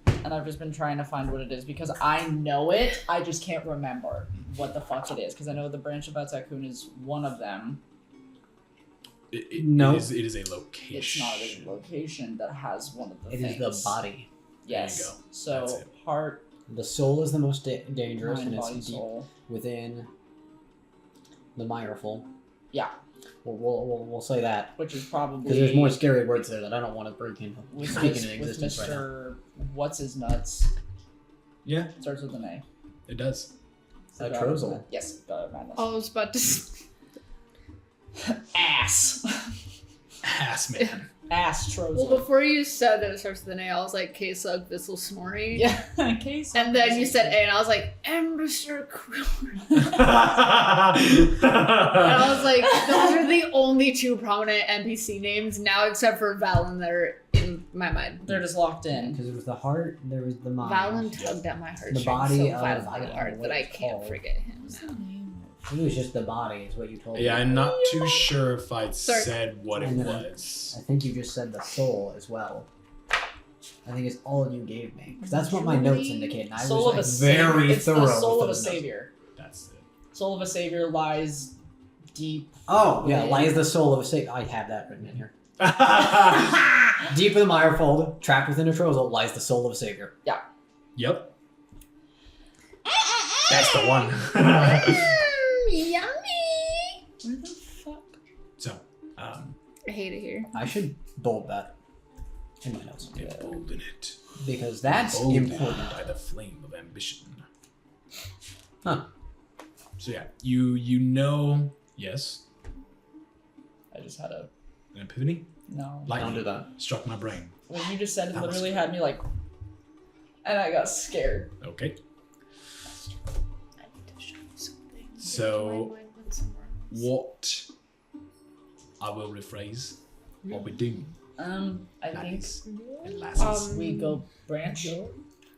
[SPEAKER 5] and I've just been trying to find what it is because I know it. I just can't remember what the fuck it is because I know the branch of Atakun is one of them.
[SPEAKER 6] No.
[SPEAKER 1] It is a location.
[SPEAKER 5] It's not a location that has one of the
[SPEAKER 6] It
[SPEAKER 5] things.
[SPEAKER 6] is the body.
[SPEAKER 5] Yes.
[SPEAKER 1] There you go.
[SPEAKER 5] So
[SPEAKER 1] That's it.
[SPEAKER 5] heart,
[SPEAKER 6] The soul is the most dangerous,
[SPEAKER 5] mind,
[SPEAKER 6] and
[SPEAKER 5] body,
[SPEAKER 6] it's deep
[SPEAKER 5] soul.
[SPEAKER 6] within the Myreful.
[SPEAKER 5] Yeah.
[SPEAKER 6] We'll say that.
[SPEAKER 5] Which is probably
[SPEAKER 6] Because there's more scary words there that I don't want to break into.
[SPEAKER 5] with
[SPEAKER 6] Speaking
[SPEAKER 5] this-
[SPEAKER 6] in
[SPEAKER 5] with
[SPEAKER 6] existence right now.
[SPEAKER 5] Mr. What's his nuts?
[SPEAKER 1] Yeah,
[SPEAKER 5] It starts with an A.
[SPEAKER 1] it does.
[SPEAKER 6] Trozel.
[SPEAKER 5] Yes, God of Madness.
[SPEAKER 2] I was about to.
[SPEAKER 5] Ass.
[SPEAKER 1] Ass man.
[SPEAKER 5] Ass Trozel.
[SPEAKER 2] Well, before you said that it starts with an A, I was like, K-Sug, Thistle, Snorri.
[SPEAKER 5] Yeah, case.
[SPEAKER 2] And then you said A, and I was like, Ambassador Kriller.
[SPEAKER 1] and
[SPEAKER 2] And I was like, those are the only 2 prominent NPC names now, except for Valen, that are in my mind.
[SPEAKER 5] They're just locked in.
[SPEAKER 6] Because it was the heart, there was the mind.
[SPEAKER 2] Valen tugged at my heartstrings
[SPEAKER 6] body
[SPEAKER 2] so
[SPEAKER 6] of-
[SPEAKER 2] violently
[SPEAKER 6] I don't know
[SPEAKER 2] hard
[SPEAKER 6] what
[SPEAKER 2] that I
[SPEAKER 6] it's
[SPEAKER 2] can't
[SPEAKER 6] called.
[SPEAKER 2] forget him.
[SPEAKER 6] It was just the body, is what you told me.
[SPEAKER 1] yeah, I'm not too sure if I'd
[SPEAKER 2] Sorry.
[SPEAKER 1] said what it
[SPEAKER 6] And then
[SPEAKER 1] was.
[SPEAKER 6] I think you just said the soul as well. I think it's all you gave me. Because that's what my notes indicate. And I
[SPEAKER 5] Soul of a
[SPEAKER 6] was like,
[SPEAKER 5] savior.
[SPEAKER 6] very
[SPEAKER 5] It's
[SPEAKER 6] thorough.
[SPEAKER 5] the soul
[SPEAKER 6] with
[SPEAKER 5] of a
[SPEAKER 6] those notes.
[SPEAKER 5] savior.
[SPEAKER 1] That's it.
[SPEAKER 5] Soul of a savior lies deep.
[SPEAKER 6] Oh, yeah, lies the soul of a savior. I have that written in here. Deep in the Mirefold, trapped within a trozel, lies the soul of a savior.
[SPEAKER 1] Yep. That's the one.
[SPEAKER 2] Yummy!
[SPEAKER 5] Where the fuck?
[SPEAKER 1] So,
[SPEAKER 2] I hate it here.
[SPEAKER 6] I should bold that in my notes.
[SPEAKER 1] embolden it.
[SPEAKER 6] Because that's
[SPEAKER 1] Emboldened
[SPEAKER 6] important.
[SPEAKER 1] by the flame of ambition.
[SPEAKER 6] Huh.
[SPEAKER 1] So yeah, you know, yes,
[SPEAKER 5] I just had a
[SPEAKER 1] an epiphany.
[SPEAKER 5] no.
[SPEAKER 1] Lightning
[SPEAKER 6] Don't do that.
[SPEAKER 1] struck my brain.
[SPEAKER 5] When you just said it,
[SPEAKER 1] That was
[SPEAKER 5] literally had me like, and I got scared.
[SPEAKER 1] Okay.
[SPEAKER 2] I need to show you something.
[SPEAKER 1] So, what I will rephrase what we're doing,
[SPEAKER 5] I think
[SPEAKER 1] laddies and lasses.
[SPEAKER 5] we go branch.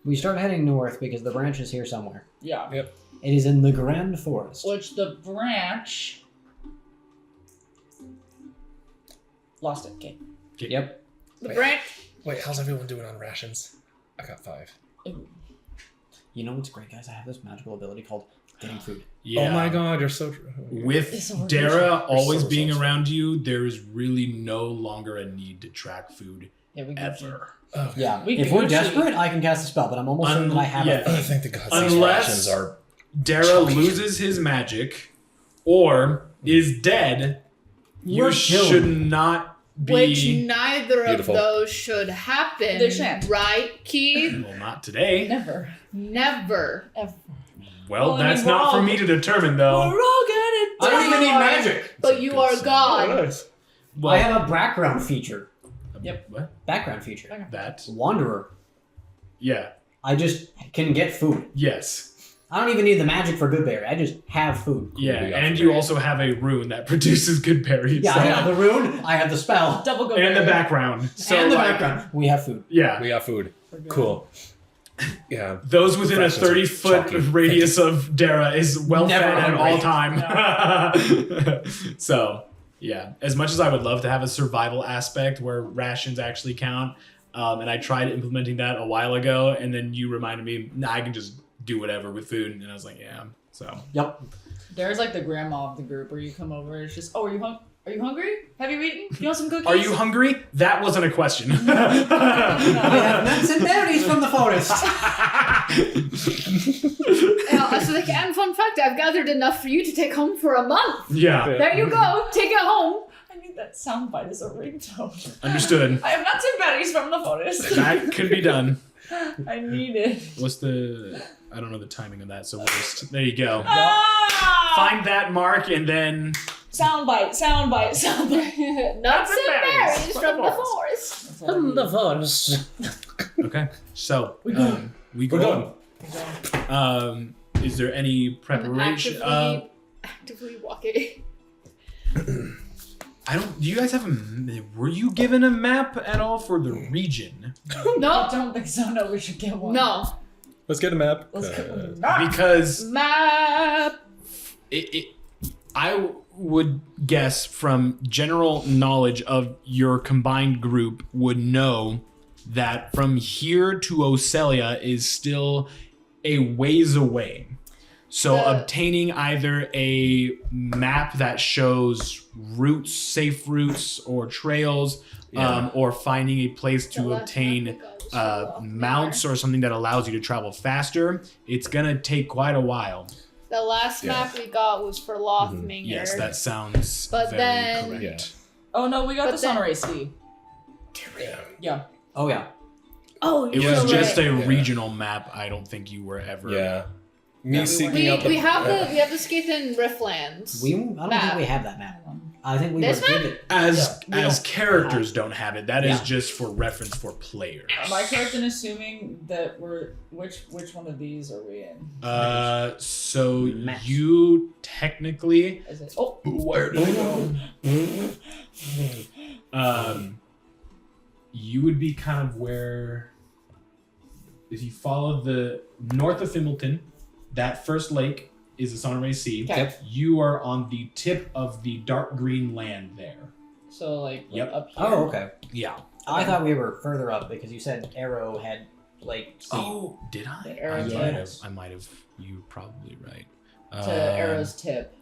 [SPEAKER 6] We start heading north because the branch is here somewhere.
[SPEAKER 5] Yeah.
[SPEAKER 3] Yep.
[SPEAKER 6] It is in the Grand Forest.
[SPEAKER 5] Which the branch lost it. Okay.
[SPEAKER 6] Yep.
[SPEAKER 2] The branch.
[SPEAKER 3] Wait, how's everyone doing on rations? I got 5.
[SPEAKER 6] You know what's great, guys? I have this magical ability called getting food.
[SPEAKER 1] Yeah.
[SPEAKER 3] Oh my god, you're so true.
[SPEAKER 1] With
[SPEAKER 5] It's so
[SPEAKER 1] Darragh always
[SPEAKER 3] so
[SPEAKER 1] being
[SPEAKER 3] resourceful.
[SPEAKER 1] around you, there is really no longer a need to track food
[SPEAKER 5] Yeah, we
[SPEAKER 1] ever.
[SPEAKER 3] Oh,
[SPEAKER 6] Yeah.
[SPEAKER 5] We
[SPEAKER 6] if we're
[SPEAKER 5] Gucci.
[SPEAKER 6] desperate, I can cast a spell, but I'm almost certain that I have
[SPEAKER 1] yeah.
[SPEAKER 6] it.
[SPEAKER 3] Oh, thank the gods. These
[SPEAKER 1] Unless-
[SPEAKER 3] rations are.
[SPEAKER 1] Darragh loses his magic or is dead, you
[SPEAKER 6] We're chilling.
[SPEAKER 1] should not be.
[SPEAKER 2] Which neither
[SPEAKER 3] Beautiful.
[SPEAKER 2] of those should happen.
[SPEAKER 5] They shan't.
[SPEAKER 2] Right, Keith?
[SPEAKER 1] Well, not today.
[SPEAKER 5] Never.
[SPEAKER 2] Never.
[SPEAKER 5] Ever.
[SPEAKER 1] Well,
[SPEAKER 5] Well, I
[SPEAKER 1] that's
[SPEAKER 5] mean, we're
[SPEAKER 1] not for
[SPEAKER 5] all-
[SPEAKER 1] me to determine, though.
[SPEAKER 5] We're all gonna
[SPEAKER 6] I don't even need
[SPEAKER 2] die.
[SPEAKER 6] magic.
[SPEAKER 2] But you are
[SPEAKER 3] Oh,
[SPEAKER 2] God.
[SPEAKER 3] nice.
[SPEAKER 1] Well,
[SPEAKER 6] I have a background feature.
[SPEAKER 5] Yep.
[SPEAKER 1] What?
[SPEAKER 6] Background feature.
[SPEAKER 1] That?
[SPEAKER 6] Wanderer.
[SPEAKER 1] Yeah.
[SPEAKER 6] I just can get food.
[SPEAKER 1] Yes.
[SPEAKER 6] I don't even need the magic for good berry. I just have food.
[SPEAKER 1] Yeah,
[SPEAKER 3] we got
[SPEAKER 1] and
[SPEAKER 3] for
[SPEAKER 1] you
[SPEAKER 3] berries.
[SPEAKER 1] also have a rune that produces good berries.
[SPEAKER 6] Yeah,
[SPEAKER 1] so-
[SPEAKER 6] I have the rune. I have the spell.
[SPEAKER 5] Double go.
[SPEAKER 1] and the
[SPEAKER 5] berry.
[SPEAKER 1] background. So
[SPEAKER 6] and the
[SPEAKER 1] like,
[SPEAKER 6] background. We have food.
[SPEAKER 1] Yeah.
[SPEAKER 3] We got food. Cool. Yeah.
[SPEAKER 1] Those within a
[SPEAKER 3] Fractions are
[SPEAKER 1] 30-foot
[SPEAKER 3] chalky.
[SPEAKER 1] radius of Darragh is well fed
[SPEAKER 6] Never
[SPEAKER 1] at
[SPEAKER 6] hungry.
[SPEAKER 1] all time. So, yeah. As much as I would love to have a survival aspect where rations actually count, and I tried implementing that a while ago, and then you reminded me, nah, I can just do whatever with food, and I was like, yeah. So,
[SPEAKER 6] Yep.
[SPEAKER 5] There's like the grandma of the group where you come over and it's just, oh, are you hungry? Have you eaten? You want some cookies?
[SPEAKER 1] are you hungry? That wasn't a question.
[SPEAKER 6] We have nuts and berries from the forest.
[SPEAKER 2] And fun fact, I've gathered enough for you to take home for a month.
[SPEAKER 1] Yeah,
[SPEAKER 2] There you go. Take it home.
[SPEAKER 5] I need that soundbite as a ringtone.
[SPEAKER 1] understood.
[SPEAKER 5] I have nuts and berries from the forest.
[SPEAKER 1] That could be done.
[SPEAKER 5] I need it.
[SPEAKER 1] What's the... I don't know the timing of that, so we'll just... There you go.
[SPEAKER 5] Ah!
[SPEAKER 1] Find that mark, and then...
[SPEAKER 5] Soundbite.
[SPEAKER 2] Nuts and berries from the forest.
[SPEAKER 6] From the forest.
[SPEAKER 1] Okay, so we
[SPEAKER 3] We're
[SPEAKER 1] go.
[SPEAKER 3] going.
[SPEAKER 1] Is there any preparation?
[SPEAKER 2] Actively walking.
[SPEAKER 1] I don't. Do you guys have a? Were you given a map at all for the region?
[SPEAKER 5] I
[SPEAKER 2] No.
[SPEAKER 5] don't think so. No, we should get one.
[SPEAKER 2] No.
[SPEAKER 3] Let's get a map.
[SPEAKER 5] Let's get one.
[SPEAKER 1] Because
[SPEAKER 2] Map.
[SPEAKER 1] I would guess from general knowledge of your combined group would know that from here to Ocelia is still a ways away. So obtaining either a map that shows routes, safe routes, or trails, or finding a place to obtain mounts or something that allows you to travel faster, it's gonna take quite a while.
[SPEAKER 2] The last map we got was for Lothminger.
[SPEAKER 1] Yes, that sounds
[SPEAKER 2] But
[SPEAKER 1] very
[SPEAKER 2] then-
[SPEAKER 1] correct.
[SPEAKER 3] Yeah.
[SPEAKER 5] Oh no, we got
[SPEAKER 2] But
[SPEAKER 5] the
[SPEAKER 2] then-
[SPEAKER 5] Sunray Sea. Yeah.
[SPEAKER 6] Oh yeah.
[SPEAKER 2] Oh,
[SPEAKER 1] It
[SPEAKER 2] you're
[SPEAKER 1] was
[SPEAKER 2] right.
[SPEAKER 1] just a
[SPEAKER 3] Yeah.
[SPEAKER 1] regional map. I don't think you were ever.
[SPEAKER 3] Yeah.
[SPEAKER 5] we
[SPEAKER 3] Me
[SPEAKER 5] went-
[SPEAKER 3] seeking out the.
[SPEAKER 2] We have the Scythian Riftlands.
[SPEAKER 6] I don't
[SPEAKER 2] Map.
[SPEAKER 6] think we have that map. I think we
[SPEAKER 2] This
[SPEAKER 6] were
[SPEAKER 2] map?
[SPEAKER 6] given.
[SPEAKER 1] As
[SPEAKER 6] Yeah.
[SPEAKER 1] as characters don't have it. That is
[SPEAKER 6] Yeah.
[SPEAKER 1] just for reference for players.
[SPEAKER 5] Am I correct in assuming that we're which one of these are we in?
[SPEAKER 1] So
[SPEAKER 6] Match.
[SPEAKER 1] you technically,
[SPEAKER 5] Is it? Oh,
[SPEAKER 1] where did it go? You would be kind of where, if you follow the north of Fimbleton, that first lake is the Sonoray Sea.
[SPEAKER 5] Okay. Yep.
[SPEAKER 1] You are on the tip of the dark green land there.
[SPEAKER 5] so like
[SPEAKER 1] Yep.
[SPEAKER 5] up here.
[SPEAKER 6] Oh, okay.
[SPEAKER 1] Yeah.
[SPEAKER 6] I thought we were further up because you said Arrow had like. Sea.
[SPEAKER 1] Oh, did I?
[SPEAKER 5] The
[SPEAKER 1] I
[SPEAKER 5] arrow
[SPEAKER 1] might have.
[SPEAKER 6] Yes.
[SPEAKER 1] I might have. You're probably right.
[SPEAKER 5] To Arrow's tip.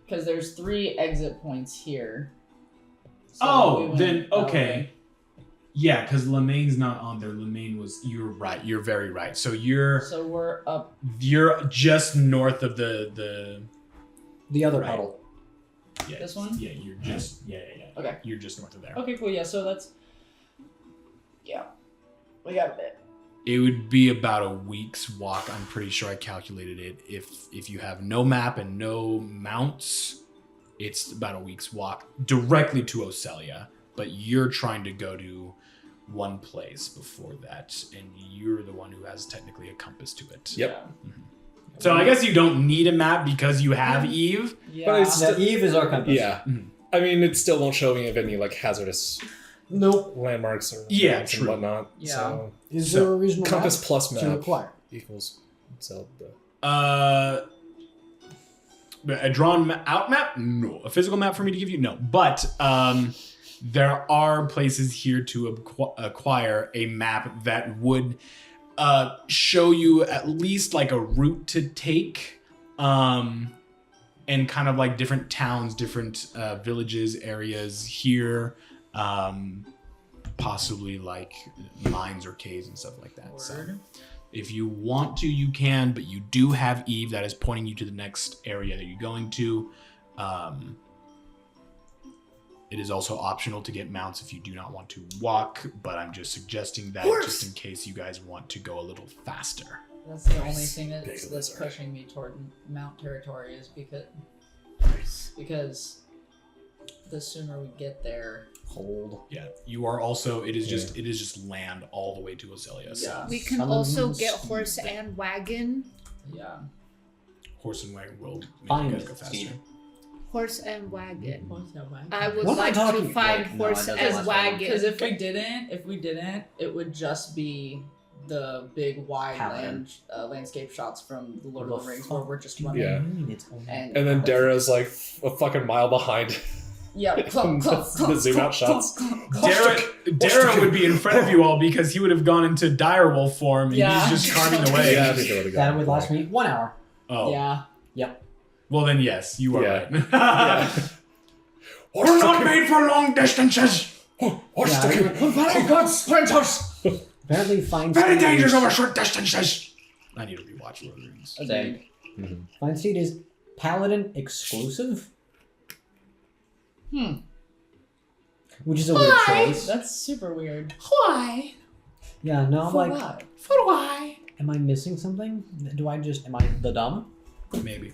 [SPEAKER 5] Because there's 3 exit points here. So we
[SPEAKER 1] Oh,
[SPEAKER 5] went
[SPEAKER 1] then
[SPEAKER 5] that
[SPEAKER 1] okay.
[SPEAKER 5] way.
[SPEAKER 1] Yeah, because Lamane's not on there. Lamane was. You're right. You're very right. So you're
[SPEAKER 5] So we're up.
[SPEAKER 1] just north of the.
[SPEAKER 6] The other
[SPEAKER 1] Right.
[SPEAKER 6] puddle.
[SPEAKER 1] Yeah,
[SPEAKER 5] This one?
[SPEAKER 1] Yeah, you're just. Yeah.
[SPEAKER 5] Okay.
[SPEAKER 1] You're just north of there.
[SPEAKER 5] Okay, cool. Yeah, so that's. Yeah. We got a bit.
[SPEAKER 1] It would be about a week's walk. I'm pretty sure I calculated it. If you have no map and no mounts, it's about a week's walk directly to Ocelia. But you're trying to go to one place before that, and you're the one who has technically a compass to it.
[SPEAKER 3] Yep.
[SPEAKER 1] So I guess you don't need a map because you have Eve.
[SPEAKER 5] Yeah.
[SPEAKER 3] But it's
[SPEAKER 6] The Eve is our compass.
[SPEAKER 3] Yeah. I mean, it still won't show me of any like hazardous
[SPEAKER 6] Nope.
[SPEAKER 3] landmarks or
[SPEAKER 1] Yeah,
[SPEAKER 3] maps
[SPEAKER 1] true.
[SPEAKER 3] and whatnot.
[SPEAKER 5] Yeah.
[SPEAKER 3] So
[SPEAKER 6] Is
[SPEAKER 1] So,
[SPEAKER 6] there a reasonable
[SPEAKER 3] compass
[SPEAKER 6] map
[SPEAKER 3] plus
[SPEAKER 6] to
[SPEAKER 3] map
[SPEAKER 6] acquire?
[SPEAKER 3] equals Zelda.
[SPEAKER 1] A drawn out map? No. A physical map for me to give you? No. But there are places here to acquire a map that would show you at least like a route to take, and kind of like different towns, different villages, areas here, possibly like mines or caves and stuff like that. So if you want to, you can, but you do have Eve that is pointing you to the next area that you're going to. It is also optional to get mounts if you do not want to walk, but I'm just suggesting that just in case you guys want to go a little faster.
[SPEAKER 5] That's the only thing that's pushing me toward Mount territory is because the sooner we get there.
[SPEAKER 6] Hold.
[SPEAKER 1] Yeah, you are also. It is just land all the way to Ozelia. So
[SPEAKER 5] Yeah.
[SPEAKER 2] We can also get horse and wagon.
[SPEAKER 5] Yeah.
[SPEAKER 1] horse and wagon will make
[SPEAKER 6] Find
[SPEAKER 1] you guys go faster.
[SPEAKER 6] speed.
[SPEAKER 2] Horse and wagon.
[SPEAKER 5] I
[SPEAKER 2] I would
[SPEAKER 6] What am I
[SPEAKER 2] like to
[SPEAKER 6] talking-
[SPEAKER 2] find
[SPEAKER 6] like, no,
[SPEAKER 2] horse
[SPEAKER 6] it doesn't
[SPEAKER 2] and
[SPEAKER 6] last
[SPEAKER 2] wagon.
[SPEAKER 5] Because if we didn't, it would just be the big wide
[SPEAKER 6] Paladin.
[SPEAKER 5] landscape shots from the Lord
[SPEAKER 6] The
[SPEAKER 5] of the Rings
[SPEAKER 6] fuck?
[SPEAKER 5] where we're just running.
[SPEAKER 3] Yeah.
[SPEAKER 6] It's only-
[SPEAKER 5] And
[SPEAKER 3] And then Darrah's like a fucking mile behind.
[SPEAKER 5] yeah,
[SPEAKER 3] The zoom out shots.
[SPEAKER 1] Darragh would be in front of you all because he would have gone into direwolf form and
[SPEAKER 5] Yeah.
[SPEAKER 1] he's just charming away.
[SPEAKER 3] Yeah, I think it would've
[SPEAKER 6] That
[SPEAKER 3] gone.
[SPEAKER 6] would last me 1 hour.
[SPEAKER 1] Oh.
[SPEAKER 5] Yeah.
[SPEAKER 6] Yep.
[SPEAKER 1] Well then yes, you are
[SPEAKER 3] Yeah.
[SPEAKER 1] right.
[SPEAKER 3] Yeah.
[SPEAKER 1] We're not made for long distances.
[SPEAKER 6] Very good sprinters. Apparently, find
[SPEAKER 1] Very
[SPEAKER 6] speed
[SPEAKER 1] dangerous
[SPEAKER 6] is-
[SPEAKER 1] over short distances. I need to rewatch Lord of the Rings.
[SPEAKER 5] Dang.
[SPEAKER 6] Find speed is paladin exclusive, which is a weird choice.
[SPEAKER 5] That's super weird.
[SPEAKER 2] Why?
[SPEAKER 6] Yeah, no, I'm
[SPEAKER 5] For
[SPEAKER 6] like,
[SPEAKER 5] what?
[SPEAKER 2] For why?
[SPEAKER 6] am I missing something? Am I the dumb?
[SPEAKER 1] Maybe.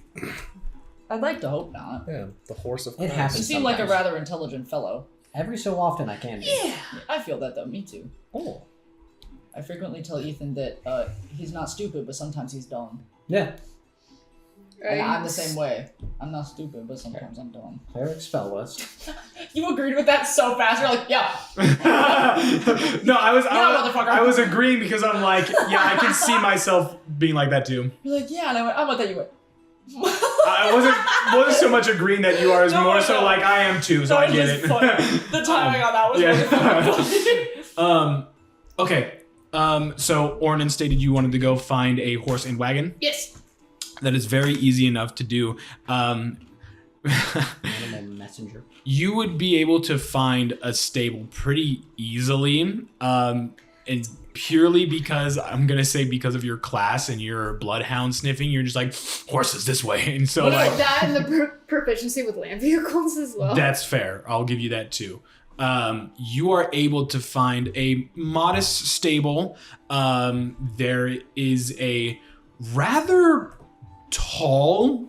[SPEAKER 5] I'd like to hope not.
[SPEAKER 3] Yeah, the horse of
[SPEAKER 6] It
[SPEAKER 3] Christ.
[SPEAKER 6] happens.
[SPEAKER 5] You seem like a
[SPEAKER 6] Sometimes.
[SPEAKER 5] rather intelligent fellow.
[SPEAKER 6] Every so often I can be.
[SPEAKER 2] Yeah.
[SPEAKER 5] I feel that though. Me too.
[SPEAKER 6] Oh.
[SPEAKER 5] I frequently tell Ethan that he's not stupid, but sometimes he's dumb.
[SPEAKER 6] Yeah.
[SPEAKER 5] And I'm the same way. I'm not stupid, but sometimes I'm dumb.
[SPEAKER 6] Cleric spell list.
[SPEAKER 5] You agreed with that so fast. You're like, yeah.
[SPEAKER 1] No,
[SPEAKER 5] motherfucker.
[SPEAKER 1] I was agreeing because I'm like, yeah, I can see myself being like that too.
[SPEAKER 5] You're like, yeah. And I went, I'm about that. You went.
[SPEAKER 1] I wasn't so much agreeing that you are as
[SPEAKER 5] No,
[SPEAKER 1] more so
[SPEAKER 5] no.
[SPEAKER 1] like I am too, so I
[SPEAKER 5] That was
[SPEAKER 1] get
[SPEAKER 5] just
[SPEAKER 1] it.
[SPEAKER 5] funny. The timing on that was
[SPEAKER 1] yeah.
[SPEAKER 5] really funny.
[SPEAKER 1] Okay. So Ornan stated you wanted to go find a horse and wagon.
[SPEAKER 2] Yes.
[SPEAKER 1] That is very easy enough to do.
[SPEAKER 6] Animal messenger.
[SPEAKER 1] You would be able to find a stable pretty easily, and purely because because of your class and your bloodhound sniffing, you're just like horses this way, and so
[SPEAKER 2] What
[SPEAKER 1] like
[SPEAKER 2] about that and the proficiency with land vehicles as well?
[SPEAKER 1] that's fair. I'll give you that too. You are able to find a modest stable. There is a rather tall,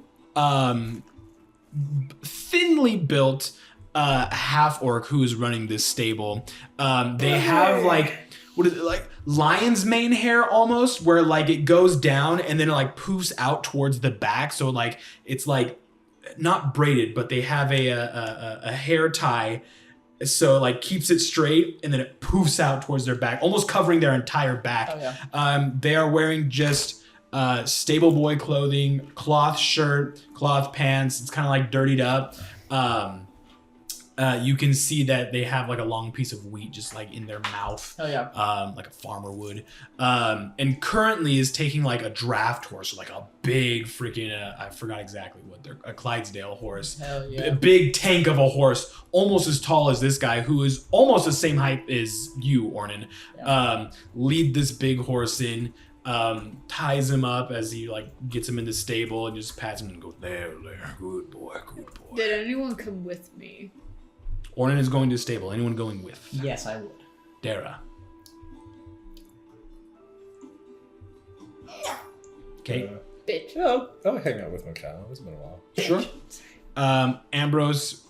[SPEAKER 1] thinly built half orc who is running this stable. They have like what is it, like lion's mane hair almost, where like it goes down and then it like poofs out towards the back. So like it's like not braided, but they have a hair tie. So like keeps it straight and then it poofs out towards their back, almost covering their entire back.
[SPEAKER 5] Oh, yeah.
[SPEAKER 1] They are wearing just stable boy clothing, cloth shirt, cloth pants. It's kind of like dirtied up. You can see that they have like a long piece of wheat just like in their mouth.
[SPEAKER 5] Oh yeah.
[SPEAKER 1] Like a farmer would. And currently is taking like a draft horse, like a big freaking, I forgot exactly what they're, a Clydesdale horse.
[SPEAKER 5] Hell
[SPEAKER 1] A
[SPEAKER 5] yeah.
[SPEAKER 1] big tank of a horse, almost as tall as this guy, who is almost the same height as you, Ornan.
[SPEAKER 5] Yeah.
[SPEAKER 1] Lead this big horse in, ties him up as he like gets him in the stable and just pats him and goes, there, good boy, good boy.
[SPEAKER 2] Did anyone come with me?
[SPEAKER 1] Ornan is going to the stable. Anyone going with?
[SPEAKER 6] Yes, I would.
[SPEAKER 1] Darragh. Okay.
[SPEAKER 2] Bitch.
[SPEAKER 3] I'll hang out with Mikau. It's been a while.
[SPEAKER 1] Sure. Ambrose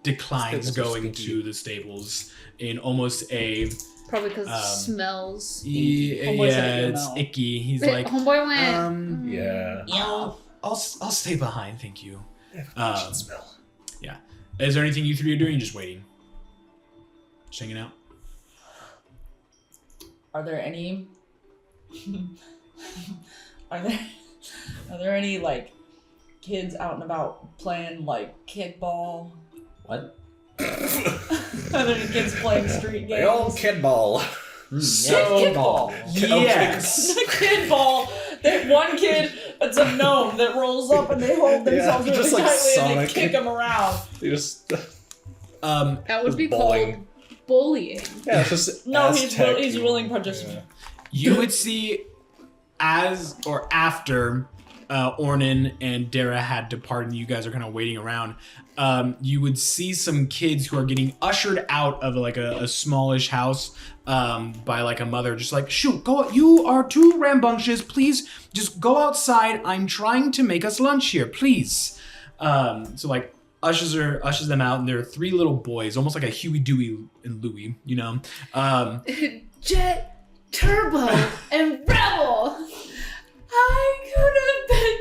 [SPEAKER 1] declines
[SPEAKER 3] This is
[SPEAKER 1] going
[SPEAKER 3] stinky.
[SPEAKER 1] to the stables in almost a
[SPEAKER 2] Probably because it smells.
[SPEAKER 5] Homeboy's
[SPEAKER 1] yeah,
[SPEAKER 5] like,
[SPEAKER 1] it's
[SPEAKER 5] no.
[SPEAKER 1] icky. He's
[SPEAKER 2] Wait,
[SPEAKER 1] like,
[SPEAKER 2] homeboy went.
[SPEAKER 3] Yeah.
[SPEAKER 1] I'll stay behind, thank you.
[SPEAKER 3] Should smell.
[SPEAKER 1] Yeah. Is there anything you three are doing? Just waiting. Just hanging out.
[SPEAKER 5] Are there any? are there any like kids out and about playing like kickball?
[SPEAKER 6] What?
[SPEAKER 5] Are there any kids playing street games?
[SPEAKER 3] They all kickball.
[SPEAKER 5] Kickball.
[SPEAKER 1] Yes.
[SPEAKER 5] Kickball. That one kid, it's a gnome that rolls up and they hold themselves really
[SPEAKER 3] just like
[SPEAKER 5] tightly and they
[SPEAKER 3] Sonic.
[SPEAKER 5] kick them around.
[SPEAKER 3] They just
[SPEAKER 2] That would be
[SPEAKER 3] bowling.
[SPEAKER 2] called bullying.
[SPEAKER 3] yeah, it's just
[SPEAKER 5] No,
[SPEAKER 3] Aztec.
[SPEAKER 5] he's willing participant.
[SPEAKER 1] You would see as or after Ornan and Darragh had departed and you guys are kind of waiting around, you would see some kids who are getting ushered out of like a smallish house by like a mother, just like, shoot, go, you are too rambunctious, please just go outside, I'm trying to make us lunch here, please. So like ushers them out, and there are 3 little boys, almost like a Huey, Dewey, and Louie, you know.
[SPEAKER 2] Jet, Turbo, and Rebel. I could have been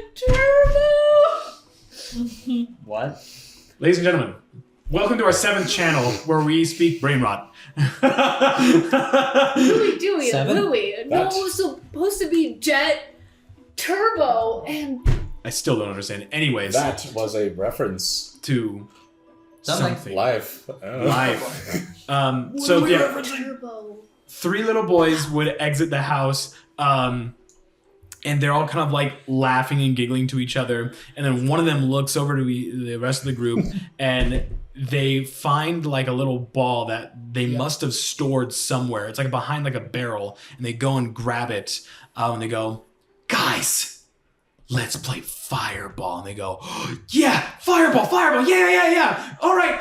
[SPEAKER 2] Turbo.
[SPEAKER 6] What?
[SPEAKER 1] Ladies and gentlemen, welcome to our 7th channel where we speak brain rot.
[SPEAKER 2] Louie, Dewey, and
[SPEAKER 6] 7?
[SPEAKER 2] Louie. No,
[SPEAKER 3] That-
[SPEAKER 2] it was supposed to be Jet, Turbo, and
[SPEAKER 1] I still don't understand. Anyways,
[SPEAKER 3] That was a reference.
[SPEAKER 1] to something.
[SPEAKER 3] Life.
[SPEAKER 1] Life. So yeah,
[SPEAKER 2] Turbo.
[SPEAKER 1] 3 little boys would exit the house, and they're all kind of like laughing and giggling to each other. And then one of them looks over to the rest of the group, and they find like a little ball that they must have stored somewhere. It's like behind like a barrel, and they go and grab it, and they go, "Guys, let's play Fireball." And they go, oh, "Yeah, Fireball, yeah. All right,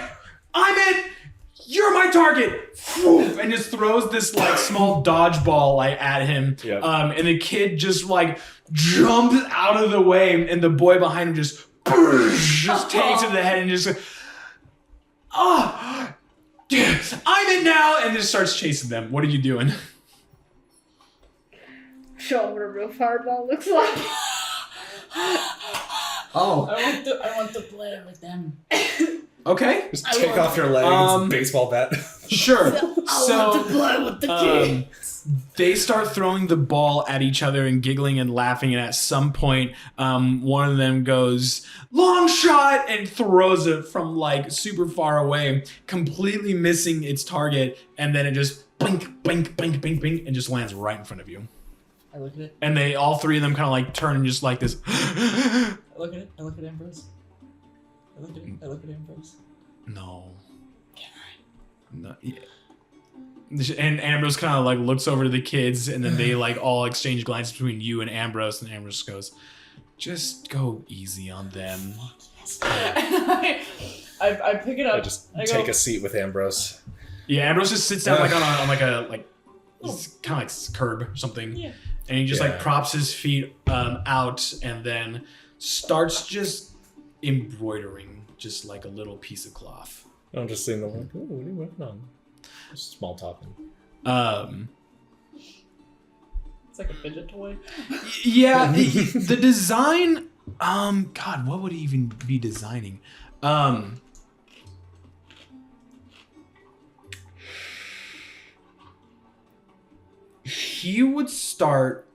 [SPEAKER 1] I'm in. You're my target." And just throws this like small dodgeball like at him.
[SPEAKER 3] Yep.
[SPEAKER 1] And the kid just like jumps out of the way, and the boy behind him just takes it to the head and just like, "Oh, I'm in now," and just starts chasing them. What are you doing?
[SPEAKER 2] Show them what a real fireball looks like.
[SPEAKER 6] Oh.
[SPEAKER 5] I want to play with them.
[SPEAKER 1] Okay,
[SPEAKER 3] Just take off your legs, baseball bat.
[SPEAKER 1] sure.
[SPEAKER 2] I want to play with the kids.
[SPEAKER 1] They start throwing the ball at each other and giggling and laughing, and at some point, one of them goes, "Long shot," and throws it from like super far away, completely missing its target, and then it just blink, blink, blink, blink, blink, and just lands right in front of you.
[SPEAKER 5] I look at it.
[SPEAKER 1] And they, all 3 of them, kind of like turn and just like this.
[SPEAKER 5] I look at it. I look at Ambrose. I look at Ambrose.
[SPEAKER 1] No. No. Yeah. And Ambrose kind of like looks over to the kids, and then they like all exchange glances between you and Ambrose, and Ambrose goes, "Just go easy on them."
[SPEAKER 5] I pick it up.
[SPEAKER 3] I just
[SPEAKER 5] I
[SPEAKER 3] take
[SPEAKER 5] go,
[SPEAKER 3] a seat with Ambrose.
[SPEAKER 1] Yeah, Ambrose just sits down like on like a like kind of like curb or something,
[SPEAKER 5] Yeah.
[SPEAKER 1] and he just like
[SPEAKER 3] Yeah.
[SPEAKER 1] props his feet out, and then starts just embroidering just like a little piece of cloth.
[SPEAKER 3] I'm just sitting there like, "Oh, what are you working on?" Just small talking.
[SPEAKER 5] It's like a fidget toy.
[SPEAKER 1] Yeah, the design. God, what would he even be designing? He would start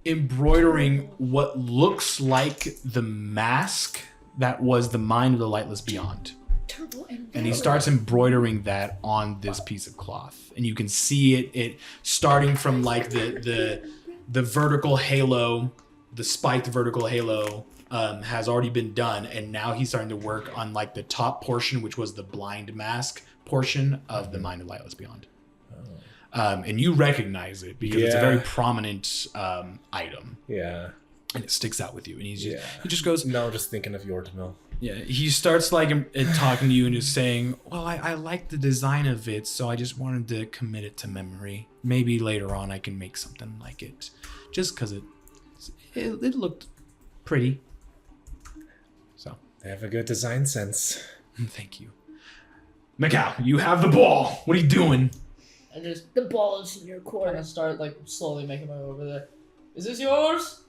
[SPEAKER 1] embroidering what looks like the mask that was the Mind of the Lightless Beyond.
[SPEAKER 2] Turbo
[SPEAKER 1] And he starts embroidering that on this piece of cloth, and you can see it starting from like the vertical halo, the spiked vertical halo has already been done, and now he's starting to work on like the top portion, which was the blind mask portion of the Mind of Lightless Beyond. And you recognize it because it's a very prominent item,
[SPEAKER 3] Yeah.
[SPEAKER 1] and it sticks out with you. And he
[SPEAKER 3] Yeah.
[SPEAKER 1] just goes,
[SPEAKER 3] No, just thinking of Yortamil.
[SPEAKER 1] yeah, he starts like talking to you and just saying, "Well, I like the design of it, so I just wanted to commit it to memory. Maybe later on I can make something like it, just because it looked pretty." So,
[SPEAKER 3] They have a good design sense.
[SPEAKER 1] thank you, Mikau. You have the ball. What are you doing?
[SPEAKER 5] I just
[SPEAKER 2] The ball is in your
[SPEAKER 5] kind
[SPEAKER 2] court.
[SPEAKER 5] of start like slowly making my way over there. Is this yours?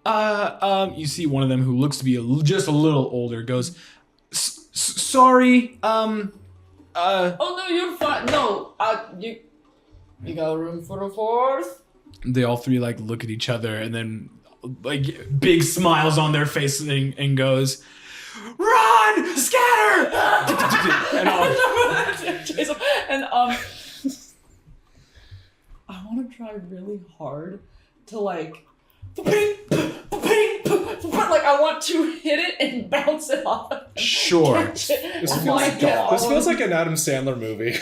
[SPEAKER 1] You see one of them who looks to be just a little older goes, "Sorry,
[SPEAKER 5] Oh no, you're fine. No, You got room for a fourth?
[SPEAKER 1] They all three like look at each other and then like big smiles on their face and goes, "Run! Scatter!" and
[SPEAKER 5] I want to try really hard to like like I want to hit it and bounce it off.
[SPEAKER 1] Sure.
[SPEAKER 3] This feels like an Adam Sandler movie.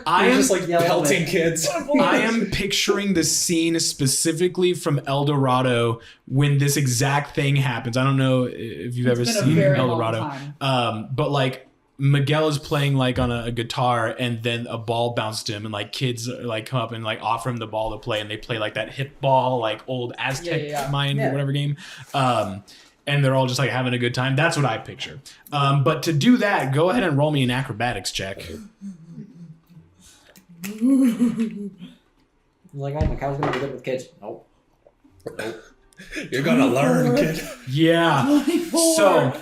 [SPEAKER 1] I am
[SPEAKER 3] just like pelting kids.
[SPEAKER 1] I am picturing the scene specifically from El Dorado when this exact thing happens. I don't know if you've ever seen El Dorado, but like Miguel is playing like on a guitar, and then a ball bounced him, and like kids like come up and like offer him the ball to play, and they play like that hip ball, like old Aztec Mayan whatever game. And they're all just like having a good time. That's what I picture. But to do that, go ahead and roll me an acrobatics check.
[SPEAKER 6] Like, oh, Mikau's gonna be good with kids. Nope.
[SPEAKER 3] You're gonna learn, kid.
[SPEAKER 1] Yeah. So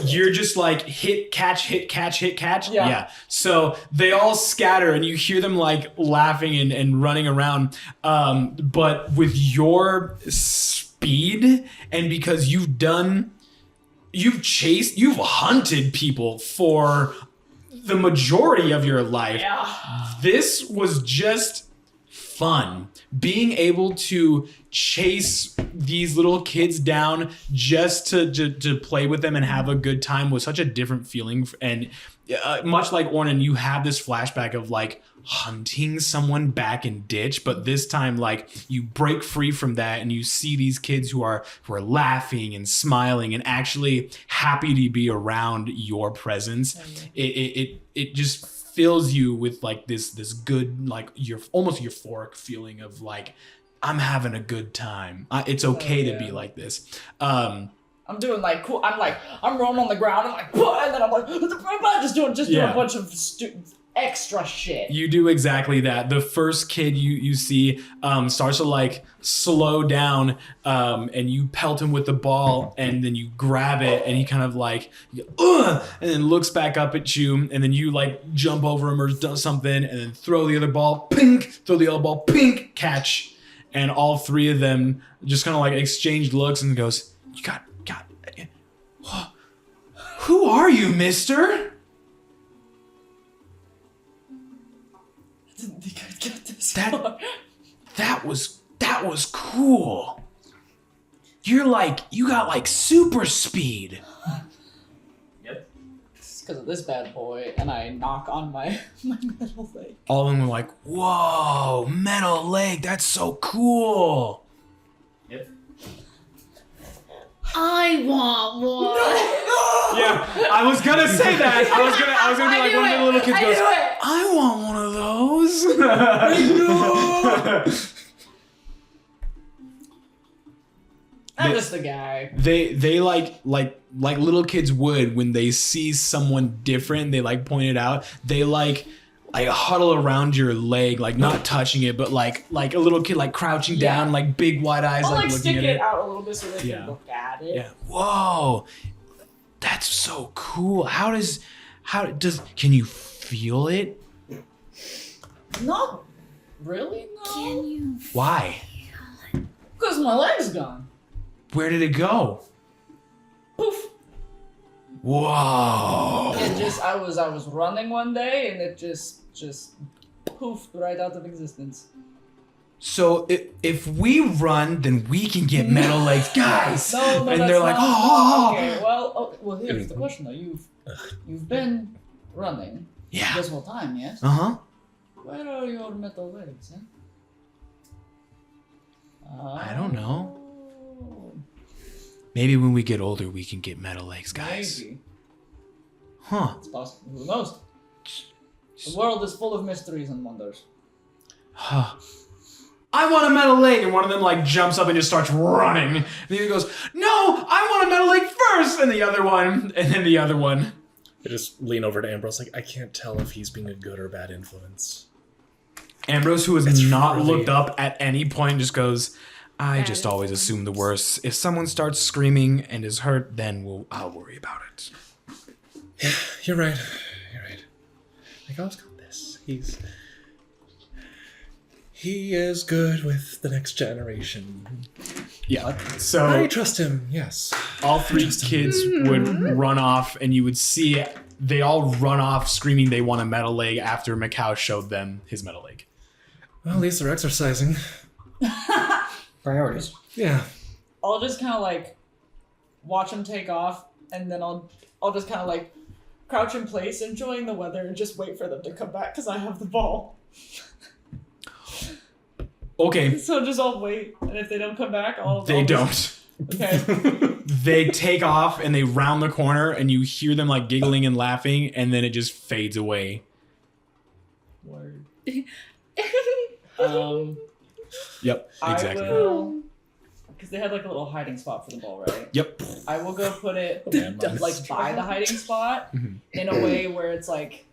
[SPEAKER 1] you're just like hit, catch. Yeah. So they all scatter and you hear them like laughing and running around. But with your speed and because you've hunted people for the majority of your life. Yeah. This was just fun. Being able to chase these little kids down just to play with them and have a good time was such a different feeling. And much like Ornan, you have this flashback of like hunting someone back in ditch, but this time like you break free from that and you see these kids who are laughing and smiling and actually happy to be around your presence. It just fills you with like this good, like you're almost euphoric feeling of like, I'm having a good time. It's okay to be like this. I'm
[SPEAKER 5] doing like cool. I'm rolling on the ground. I'm like, and then I'm like, just doing a bunch of extra shit.
[SPEAKER 1] You do exactly that. The first kid you see starts to like slow down, and you pelt him with the ball, and then you grab it, and he kind of like, and then looks back up at you, and then you like jump over him or do something, and then throw the other ball, pink, catch. And all three of them just kind of like exchanged looks and goes, "You got, who are you, mister?"
[SPEAKER 5] I didn't think I'd get this far.
[SPEAKER 1] That was cool. You got like super speed.
[SPEAKER 5] Yep. It's because of this bad boy, and I knock on my metal leg.
[SPEAKER 1] All of them were like, "Whoa, metal leg, that's so cool."
[SPEAKER 5] Yep.
[SPEAKER 2] I want one.
[SPEAKER 1] Yeah, I was gonna say that. I was gonna be like one of the little kids goes, "I want one of those."
[SPEAKER 5] I'm just the guy.
[SPEAKER 1] They like little kids would when they see someone different. They like point it out. They like huddle around your leg, like not touching it, but like a little kid like crouching down, like big wide eyes,
[SPEAKER 5] I'll,
[SPEAKER 1] like looking at it.
[SPEAKER 5] Stick it out a little bit so they can look at it.
[SPEAKER 1] Yeah. Whoa, that's so cool. Can you feel it?
[SPEAKER 5] Not really. No.
[SPEAKER 2] Can you?
[SPEAKER 1] Why?
[SPEAKER 5] Because my leg's gone.
[SPEAKER 1] Where did it go?
[SPEAKER 5] Poof.
[SPEAKER 1] Whoa.
[SPEAKER 5] It just I was running one day and it just poofed right out of existence.
[SPEAKER 1] So if we run, then we can get metal legs, guys.
[SPEAKER 5] No,
[SPEAKER 1] and they're like, oh.
[SPEAKER 5] Okay, well, here's the question though. You've been running this whole time, yes?
[SPEAKER 1] Uh-huh.
[SPEAKER 5] Where are your metal legs, huh?
[SPEAKER 1] I don't know. Maybe when we get older, we can get metal legs, guys.
[SPEAKER 5] Maybe.
[SPEAKER 1] Huh.
[SPEAKER 5] It's possible. Who knows? The world is full of mysteries and wonders.
[SPEAKER 1] Huh. I want a metal leg, and one of them like jumps up and just starts running. And the other goes, "No, I want a metal leg first!" And the other one, and then the other one.
[SPEAKER 3] I just lean over to Ambrose, like, I can't tell if he's being a good or bad influence.
[SPEAKER 1] Ambrose, who has not looked up at any point, just goes, "I just always assume the worst. If someone starts screaming and is hurt, then I'll worry about it."
[SPEAKER 3] Yeah, you're right. Like, I've got this. He is good with the next generation.
[SPEAKER 1] Yeah.
[SPEAKER 3] I
[SPEAKER 1] So
[SPEAKER 3] trust him, yes.
[SPEAKER 1] all three kids would run off, and you would see they all run off screaming they want a metal leg after Mikau showed them his metal leg.
[SPEAKER 3] Well, at least they're exercising.
[SPEAKER 6] Priorities.
[SPEAKER 3] Yeah.
[SPEAKER 5] I'll just kind of like watch him take off, and then I'll just kind of like crouch in place, enjoying the weather, and just wait for them to come back because I have the ball.
[SPEAKER 1] Okay.
[SPEAKER 5] So just I'll wait, and if they don't come back, I'll.
[SPEAKER 1] They
[SPEAKER 5] I'll
[SPEAKER 1] don't.
[SPEAKER 5] Just, okay.
[SPEAKER 1] They take off and they round the corner, and you hear them like giggling and laughing, and then it just fades away.
[SPEAKER 5] Word.
[SPEAKER 1] Yep, exactly.
[SPEAKER 5] I will, because they had like a little hiding spot for the ball, right?
[SPEAKER 1] Yep.
[SPEAKER 5] I will go put it like by the hiding spot
[SPEAKER 1] Mhm.
[SPEAKER 5] in a way where it's like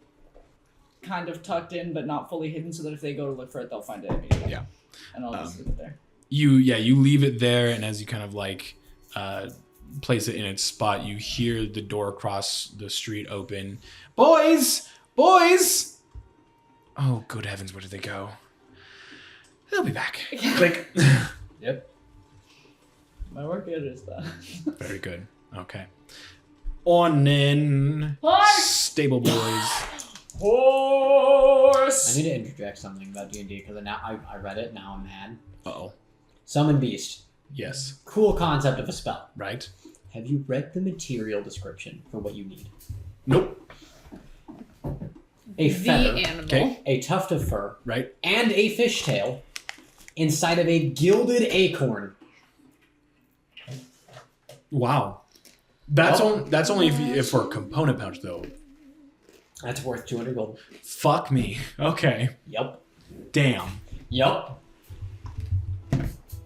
[SPEAKER 5] kind of tucked in but not fully hidden, so that if they go to look for it, they'll find it immediately.
[SPEAKER 1] Yeah.
[SPEAKER 5] And I'll just leave it there.
[SPEAKER 1] You leave it there, and as you kind of like place it in its spot, you hear the door across the street open. Boys! Oh, good heavens, where did they go? They'll be back. Click.
[SPEAKER 6] Yep.
[SPEAKER 5] My work is done.
[SPEAKER 1] Very good. Okay. On in.
[SPEAKER 5] Horse!
[SPEAKER 1] Stable boys.
[SPEAKER 6] I
[SPEAKER 5] Horse!
[SPEAKER 6] need to interject something about D&D because now I read it. Now I'm mad.
[SPEAKER 1] Uh-oh.
[SPEAKER 6] Summon Beast.
[SPEAKER 1] Yes.
[SPEAKER 6] Cool concept of a spell.
[SPEAKER 1] Right?
[SPEAKER 6] Have you read the material description for what you need?
[SPEAKER 1] Nope.
[SPEAKER 6] A
[SPEAKER 2] The
[SPEAKER 6] feather,
[SPEAKER 2] animal.
[SPEAKER 1] Okay.
[SPEAKER 6] a tuft of fur,
[SPEAKER 1] Right?
[SPEAKER 6] and a fishtail inside of a gilded acorn.
[SPEAKER 1] Wow. That's
[SPEAKER 6] Well-
[SPEAKER 1] that's only if for a component pouch, though.
[SPEAKER 6] That's worth 200 gold.
[SPEAKER 1] Fuck me. Okay.
[SPEAKER 6] Yup.
[SPEAKER 1] Damn.
[SPEAKER 6] Yup.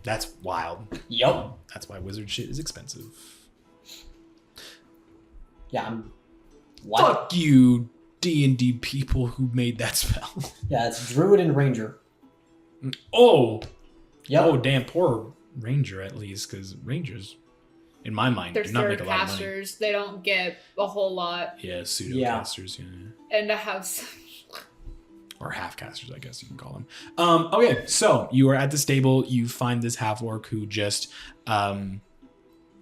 [SPEAKER 1] That's wild.
[SPEAKER 6] Yup.
[SPEAKER 1] That's why wizard shit is expensive.
[SPEAKER 6] Yeah, I'm... What?
[SPEAKER 1] Fuck you, D&D people who made that spell.
[SPEAKER 6] Yeah, it's druid and ranger.
[SPEAKER 1] Oh!
[SPEAKER 6] Yep.
[SPEAKER 1] Oh, damn. Poor ranger, at least, because rangers, in my mind,
[SPEAKER 2] They're
[SPEAKER 1] do not make
[SPEAKER 2] third
[SPEAKER 1] a lot of money.
[SPEAKER 2] casters. They don't get a whole lot.
[SPEAKER 1] Yeah, pseudo-casters, yeah.
[SPEAKER 2] And to have some...
[SPEAKER 1] Or half-casters, I guess you can call them. Okay, so you are at the stable. You find this half-orc who just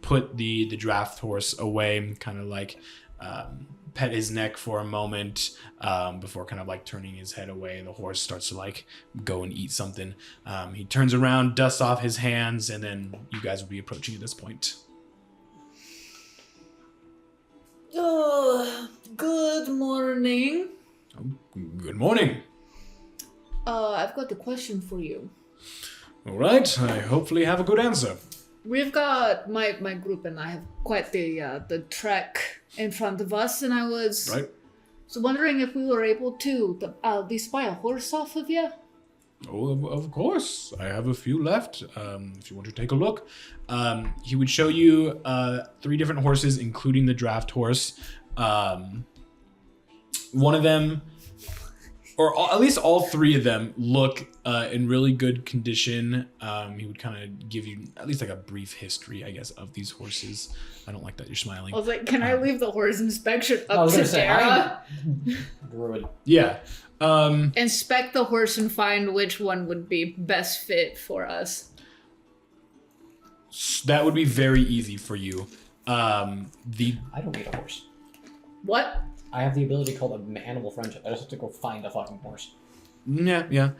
[SPEAKER 1] put the draft horse away, kind of like pet his neck for a moment before kind of like turning his head away. The horse starts to like go and eat something. He turns around, dusts off his hands, and then you guys will be approaching at this point.
[SPEAKER 2] Oh, good morning.
[SPEAKER 1] Oh, good morning.
[SPEAKER 2] I've got a question for you.
[SPEAKER 1] All right, I hopefully have a good answer.
[SPEAKER 2] We've got my group and I have quite the trek in front of us, and I was
[SPEAKER 1] Right?
[SPEAKER 2] wondering if we were able to at least buy a horse off of you.
[SPEAKER 1] Oh, of course. I have a few left. If you want to take a look, he would show you 3 different horses, including the draft horse. One of them, or at least all 3 of them, look in really good condition. He would kind of give you at least like a brief history, I guess, of these horses. I don't like that you're smiling.
[SPEAKER 2] I was like, can I leave the horse inspection
[SPEAKER 6] I
[SPEAKER 2] up
[SPEAKER 6] was
[SPEAKER 2] to
[SPEAKER 6] gonna say,
[SPEAKER 2] Darragh?
[SPEAKER 6] Druid.
[SPEAKER 1] Yeah.
[SPEAKER 2] Inspect the horse and find which one would be best fit for us.
[SPEAKER 1] That would be very easy for you. The
[SPEAKER 6] I don't need a horse.
[SPEAKER 2] What?
[SPEAKER 6] I have the ability called animal friendship. I just have to go find a fucking horse.
[SPEAKER 1] Yeah.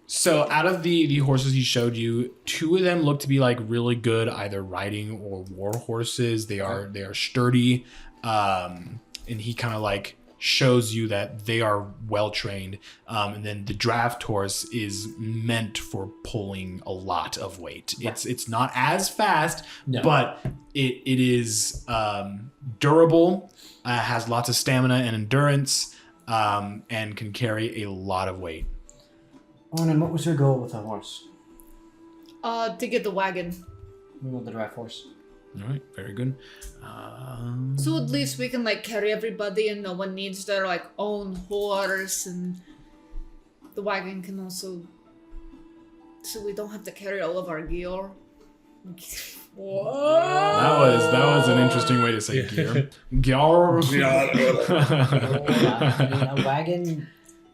[SPEAKER 1] So out of the horses he showed you, 2 of them look to be like really good, either riding or war horses. They are sturdy, and he kind of like shows you that they are well trained. And then the draft horse is meant for pulling a lot of weight. It's not as fast,
[SPEAKER 6] No.
[SPEAKER 1] but it is durable, has lots of stamina and endurance, and can carry a lot of weight.
[SPEAKER 6] Onan, what was your goal with the horse?
[SPEAKER 2] To get the wagon.
[SPEAKER 6] We want the draft horse.
[SPEAKER 1] All right, very good.
[SPEAKER 2] So at least we can like carry everybody and no one needs their like own horse, and the wagon can also, so we don't have to carry all of our gear.
[SPEAKER 1] That was an interesting way to say gear. Gear.
[SPEAKER 6] A wagon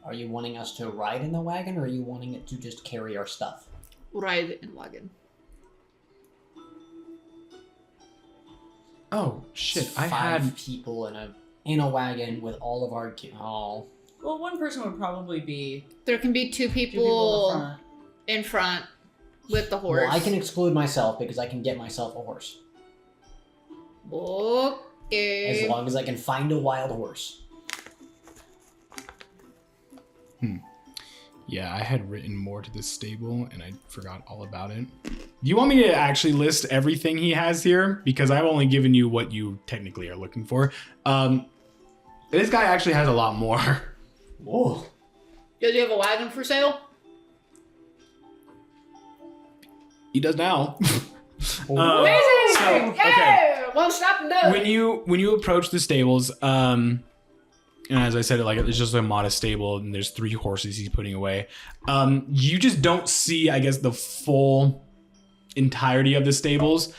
[SPEAKER 6] Are you wanting us to ride in the wagon, or are you wanting it to just carry our stuff?
[SPEAKER 2] Ride in wagon.
[SPEAKER 1] Oh shit!
[SPEAKER 6] It's
[SPEAKER 1] I
[SPEAKER 6] five
[SPEAKER 1] had.
[SPEAKER 6] people in a wagon with all of our Oh,
[SPEAKER 5] Well, one person would probably be
[SPEAKER 2] There can be two
[SPEAKER 5] two
[SPEAKER 2] people,
[SPEAKER 5] people in the front.
[SPEAKER 2] in front with the horse.
[SPEAKER 6] well, I can exclude myself because I can get myself a horse
[SPEAKER 2] Okay.
[SPEAKER 6] as long as I can find a wild horse.
[SPEAKER 1] Yeah, I had written more to this stable and I forgot all about it. Do you want me to actually list everything he has here? Because I've only given you what you technically are looking for. This guy actually has a lot more.
[SPEAKER 6] Whoa.
[SPEAKER 2] Does he have a wagon for sale?
[SPEAKER 1] He does now.
[SPEAKER 2] Amazing!
[SPEAKER 1] so, okay.
[SPEAKER 2] One stop and done.
[SPEAKER 1] When you approach the stables, and as I said, it's just a modest stable, and there's 3 horses he's putting away. You just don't see, I guess, the full entirety of the stables.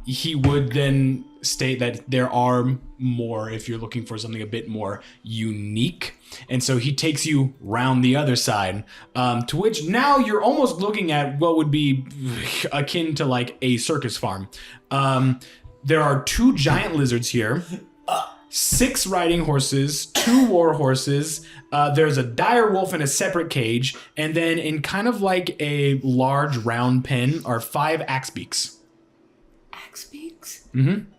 [SPEAKER 1] He would then state that there are more if you're looking for something a bit more unique. And so he takes you round the other side, to which now you're almost looking at what would be akin to like a circus farm. There are 2 giant lizards here. 6 riding horses, 2 war horses. There's a dire wolf in a separate cage, and then in kind of like a large round pen are 5 axe beaks.
[SPEAKER 2] Axe beaks?
[SPEAKER 1] Mm-hmm.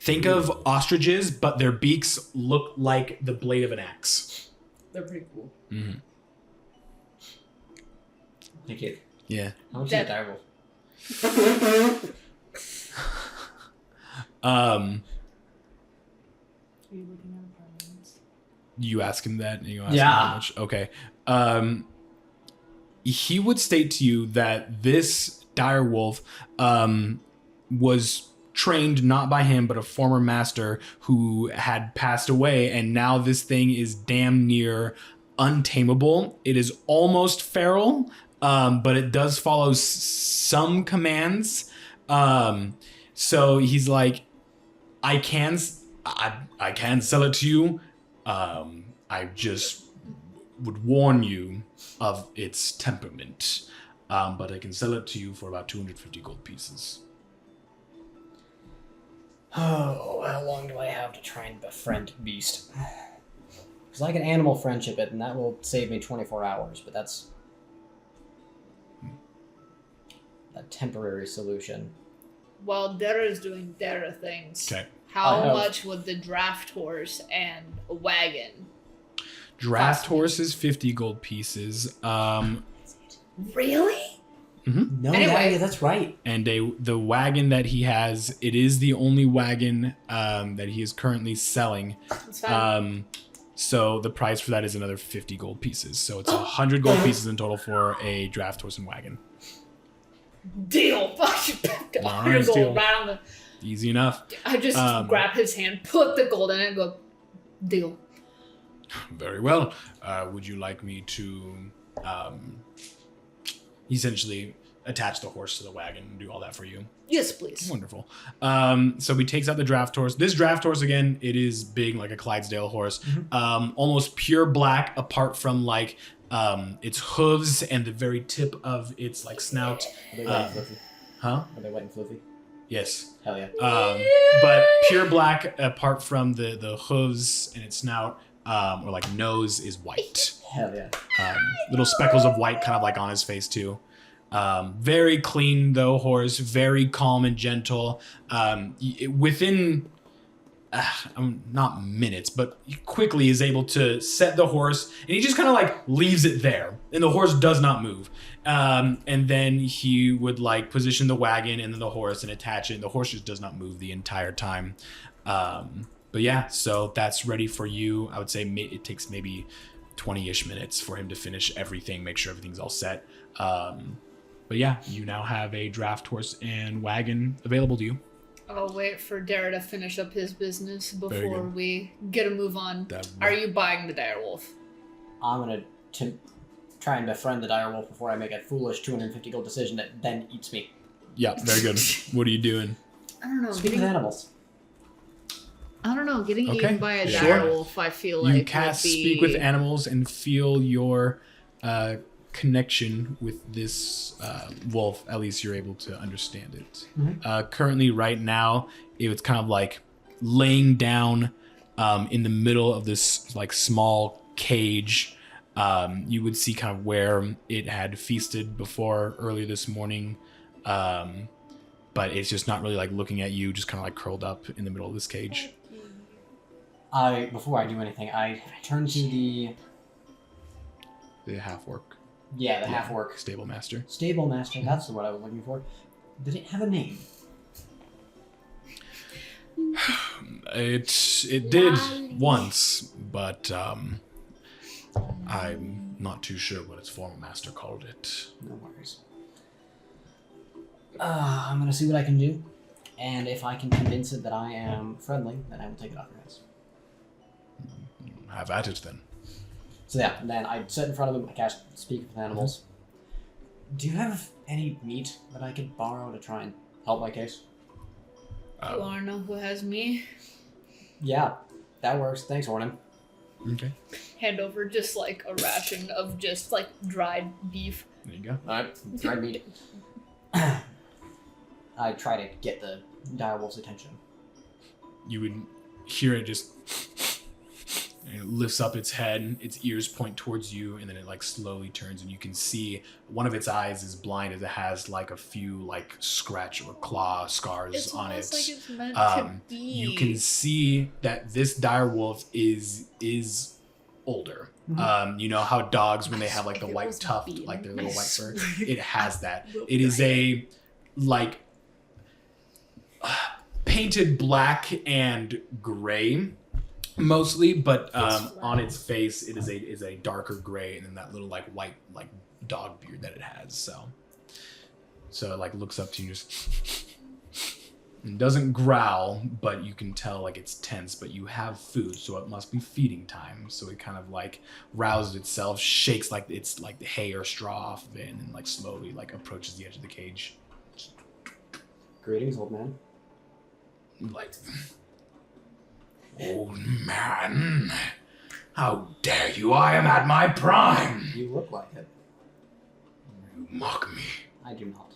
[SPEAKER 1] Think of ostriches, but their beaks look like the blade of an axe.
[SPEAKER 5] They're pretty cool.
[SPEAKER 1] Mm-hmm.
[SPEAKER 6] Thank you.
[SPEAKER 1] Yeah.
[SPEAKER 6] How much is
[SPEAKER 2] That-
[SPEAKER 6] a direwolf?
[SPEAKER 5] Are you looking at apartments?
[SPEAKER 1] You ask him that, and you ask him
[SPEAKER 6] Yeah.
[SPEAKER 1] how much. Okay. He would state to you that this dire wolf was trained not by him, but a former master who had passed away, and now this thing is damn near untamable. It is almost feral, but it does follow some commands. So he's like, I can sell it to you. I just would warn you of its temperament. But I can sell it to you for about 250 gold pieces.
[SPEAKER 6] Oh, how long do I have to try and befriend Beast? Because I can animal friendship it, and that will save me 24 hours, but that's a temporary solution.
[SPEAKER 2] While Darragh is doing Darragh things,
[SPEAKER 1] Okay.
[SPEAKER 2] how
[SPEAKER 6] I have-
[SPEAKER 2] much would the draft horse and a wagon?
[SPEAKER 1] Draft
[SPEAKER 2] Cost.
[SPEAKER 1] horse is 50 gold pieces.
[SPEAKER 2] Really?
[SPEAKER 6] No,
[SPEAKER 2] Anyway.
[SPEAKER 6] yeah, that's right.
[SPEAKER 1] And the wagon that he has, it is the only wagon that he is currently selling.
[SPEAKER 2] That's fine.
[SPEAKER 1] So the price for that is another 50 gold pieces. So it's 100 gold pieces in total for a draft horse and wagon.
[SPEAKER 2] Deal. Fuck you.
[SPEAKER 1] Alright,
[SPEAKER 2] 100 gold
[SPEAKER 1] deal.
[SPEAKER 2] right on the.
[SPEAKER 1] Easy enough.
[SPEAKER 2] I just grab his hand, put the gold in it, and go, deal.
[SPEAKER 1] Very well. Would you like me to essentially attach the horse to the wagon and do all that for you?
[SPEAKER 2] Yes, please.
[SPEAKER 1] Wonderful. So he takes out the draft horse. This draft horse, again, it is big like a Clydesdale horse. Almost pure black apart from like its hooves and the very tip of its like snout.
[SPEAKER 6] Are they white and fluffy?
[SPEAKER 1] Huh?
[SPEAKER 6] Are they white and fluffy?
[SPEAKER 1] Yes.
[SPEAKER 6] Hell yeah.
[SPEAKER 1] But pure black apart from the hooves and its snout, or like nose, is white.
[SPEAKER 6] Hell yeah.
[SPEAKER 1] Little speckles of white kind of like on his face too. Very clean though horse, very calm and gentle. Within not minutes, but he quickly is able to set the horse, and he just kind of like leaves it there, and the horse does not move. And then he would like position the wagon and then the horse and attach it, and the horse just does not move the entire time. But yeah, so that's ready for you. I would say it takes maybe 20-ish minutes for him to finish everything, make sure everything's all set. But yeah, you now have a draft horse and wagon available to you.
[SPEAKER 2] I'll wait for Darragh to finish up his business
[SPEAKER 1] Very
[SPEAKER 2] before
[SPEAKER 1] good.
[SPEAKER 2] we get a move on.
[SPEAKER 1] That-
[SPEAKER 2] Are you buying the direwolf?
[SPEAKER 6] I'm gonna try and befriend the direwolf before I make a foolish 250 gold decision that then eats me.
[SPEAKER 1] Yeah, very good. What are you doing?
[SPEAKER 2] I don't know.
[SPEAKER 6] Speaking of animals,
[SPEAKER 2] I don't know. Getting
[SPEAKER 1] Okay,
[SPEAKER 2] eaten by a
[SPEAKER 1] sure.
[SPEAKER 2] direwolf, I feel like
[SPEAKER 1] You cast
[SPEAKER 2] would be...
[SPEAKER 1] Speak with Animals and feel your connection with this wolf. At least you're able to understand it. Currently, right now, it's kind of like laying down in the middle of this like small cage. You would see kind of where it had feasted before earlier this morning. But it's just not really like looking at you, just kind of like curled up in the middle of this cage.
[SPEAKER 6] Before I do anything, I turn to the
[SPEAKER 1] half-orc.
[SPEAKER 6] Yeah, the half-orc.
[SPEAKER 1] Stable master.
[SPEAKER 6] Stable master, that's the word I was looking for. Did it have a name?
[SPEAKER 1] It did once, but I'm not too sure what its former master called it.
[SPEAKER 6] No worries. I'm gonna see what I can do, and if I can convince it that I am friendly, then I will take it off your hands.
[SPEAKER 1] Have at it then.
[SPEAKER 6] So yeah, then I sit in front of him, I cast Speak with Animals. Do you have any meat that I could borrow to try and help my case?
[SPEAKER 2] You wanna know who has me?
[SPEAKER 6] Yeah, that works. Thanks, Hornan.
[SPEAKER 1] Okay.
[SPEAKER 2] Hand over just like a ration of just like dried beef.
[SPEAKER 1] There you go.
[SPEAKER 6] Alright, dried meat. I try to get the direwolf's attention.
[SPEAKER 1] You would hear it just. It lifts up its head, its ears point towards you, and then it like slowly turns, and you can see one of its eyes is blind as it has like a few like scratch or claw scars
[SPEAKER 2] It's
[SPEAKER 1] on it.
[SPEAKER 2] almost like it's meant to be.
[SPEAKER 1] You can see that this direwolf is older. You know how dogs, when they have like the white tuft, like their little white fur, it has that. It is a like painted black and gray. Mostly, but on its face it is a darker gray, and then that little like white like dog beard that it has. So it like looks up to you, just it doesn't growl, but you can tell like it's tense. But you have food, so it must be feeding time. So it kind of like rouses itself, shakes like it's like the hay or straw off of it, and then like slowly like approaches the edge of the cage.
[SPEAKER 6] Greetings, old man.
[SPEAKER 1] Like. Old man, how dare you? I am at my prime.
[SPEAKER 6] You look like it.
[SPEAKER 1] You mock me.
[SPEAKER 6] I do not.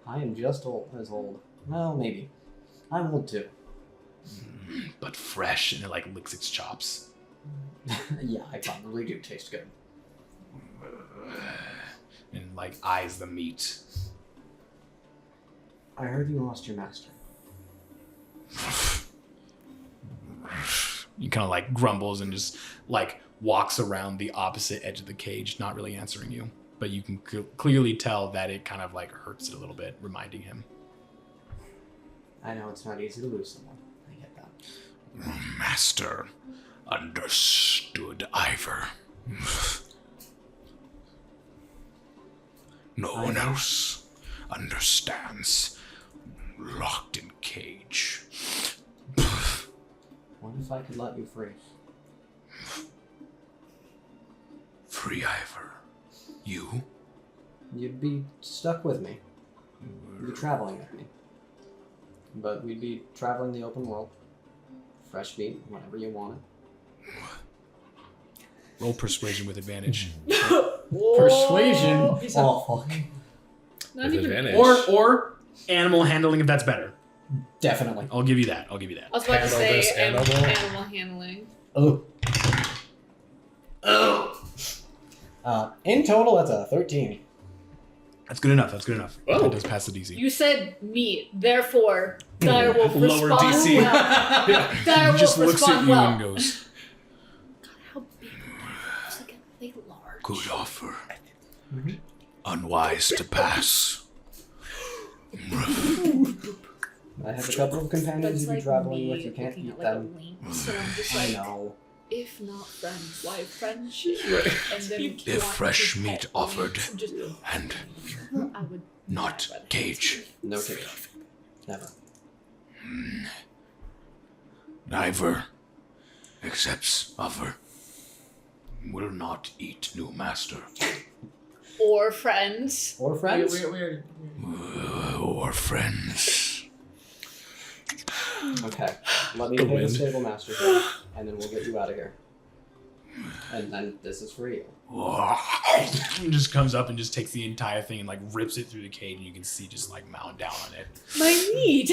[SPEAKER 6] I am just as old. Well, maybe. I'm old too.
[SPEAKER 1] But fresh, and it like licks its chops.
[SPEAKER 6] Yeah, I probably do taste good.
[SPEAKER 1] And like eyes the meat.
[SPEAKER 6] I heard you lost your master.
[SPEAKER 1] He kind of like grumbles and just like walks around the opposite edge of the cage, not really answering you. But you can clearly tell that it kind of like hurts it a little bit, reminding him.
[SPEAKER 6] I know it's not easy to lose someone. I get that.
[SPEAKER 1] Master understood Ivor. No one else understands. Locked in cage.
[SPEAKER 6] What if I could let you free?
[SPEAKER 1] Free Ivor. You?
[SPEAKER 6] You'd be stuck with me. You'd be traveling with me. But we'd be traveling the open world. Fresh meat, whenever you want it.
[SPEAKER 1] Roll persuasion with advantage.
[SPEAKER 6] Persuasion? Oh, fuck.
[SPEAKER 2] Not
[SPEAKER 3] With
[SPEAKER 2] even.
[SPEAKER 3] advantage.
[SPEAKER 1] Or animal handling if that's better.
[SPEAKER 6] Definitely.
[SPEAKER 1] I'll give you that.
[SPEAKER 2] I was about to
[SPEAKER 3] Handle
[SPEAKER 2] say
[SPEAKER 3] this animal.
[SPEAKER 2] animal handling.
[SPEAKER 6] Oh. In total, that's a 13.
[SPEAKER 1] That's good enough.
[SPEAKER 3] Oh.
[SPEAKER 1] That does pass the DC.
[SPEAKER 2] You said meat, therefore direwolf
[SPEAKER 1] Lower
[SPEAKER 2] respond
[SPEAKER 1] DC.
[SPEAKER 2] well.
[SPEAKER 1] He
[SPEAKER 2] Direwolf
[SPEAKER 1] just looks at
[SPEAKER 2] respond
[SPEAKER 1] you
[SPEAKER 2] well.
[SPEAKER 1] and goes,
[SPEAKER 2] How big? It's like a big large.
[SPEAKER 1] good offer. Unwise to pass.
[SPEAKER 6] I have a couple of companions you'd be
[SPEAKER 2] That's
[SPEAKER 6] traveling
[SPEAKER 2] me
[SPEAKER 6] with. You can't
[SPEAKER 2] looking
[SPEAKER 6] eat
[SPEAKER 2] at, like,
[SPEAKER 6] them.
[SPEAKER 2] a lynx, and I'm just
[SPEAKER 6] I
[SPEAKER 2] like,
[SPEAKER 6] know.
[SPEAKER 2] if not friends, why friendship? And then
[SPEAKER 1] If
[SPEAKER 2] want
[SPEAKER 1] fresh
[SPEAKER 2] to
[SPEAKER 1] meat
[SPEAKER 2] pet
[SPEAKER 1] offered,
[SPEAKER 2] lynx, just,
[SPEAKER 1] and
[SPEAKER 2] I would
[SPEAKER 1] not
[SPEAKER 2] never.
[SPEAKER 1] cage.
[SPEAKER 6] No ticket. Never.
[SPEAKER 1] Ivor accepts offer. Will not eat new master.
[SPEAKER 2] Or friends.
[SPEAKER 6] Or friends?
[SPEAKER 5] We already.
[SPEAKER 1] Or friends.
[SPEAKER 6] Okay. Let me
[SPEAKER 3] The
[SPEAKER 6] pay the
[SPEAKER 3] wind.
[SPEAKER 6] stable master here, and then we'll get you out of here. And then this is for you.
[SPEAKER 1] And just comes up and just takes the entire thing and like rips it through the cage, and you can see just like mount down on it.
[SPEAKER 2] My meat.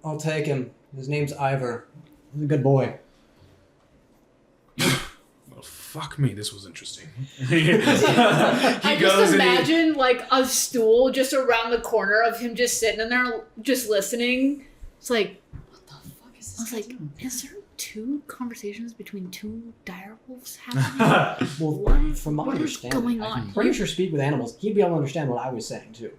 [SPEAKER 6] I'll take him. His name's Ivor. He's a good boy.
[SPEAKER 1] Well, fuck me, this was interesting.
[SPEAKER 2] I just imagine like a stool just around the corner of him just sitting in there, just listening. It's like,
[SPEAKER 5] What the fuck is
[SPEAKER 2] I was
[SPEAKER 5] this?
[SPEAKER 2] like, is there 2 conversations between 2 dire wolves happening?
[SPEAKER 6] Well,
[SPEAKER 2] What-
[SPEAKER 6] from my
[SPEAKER 2] what is
[SPEAKER 6] understanding,
[SPEAKER 2] going
[SPEAKER 6] I'm
[SPEAKER 2] on
[SPEAKER 6] pretty
[SPEAKER 2] here?
[SPEAKER 6] sure Speak with Animals, he'd be able to understand what I was saying too.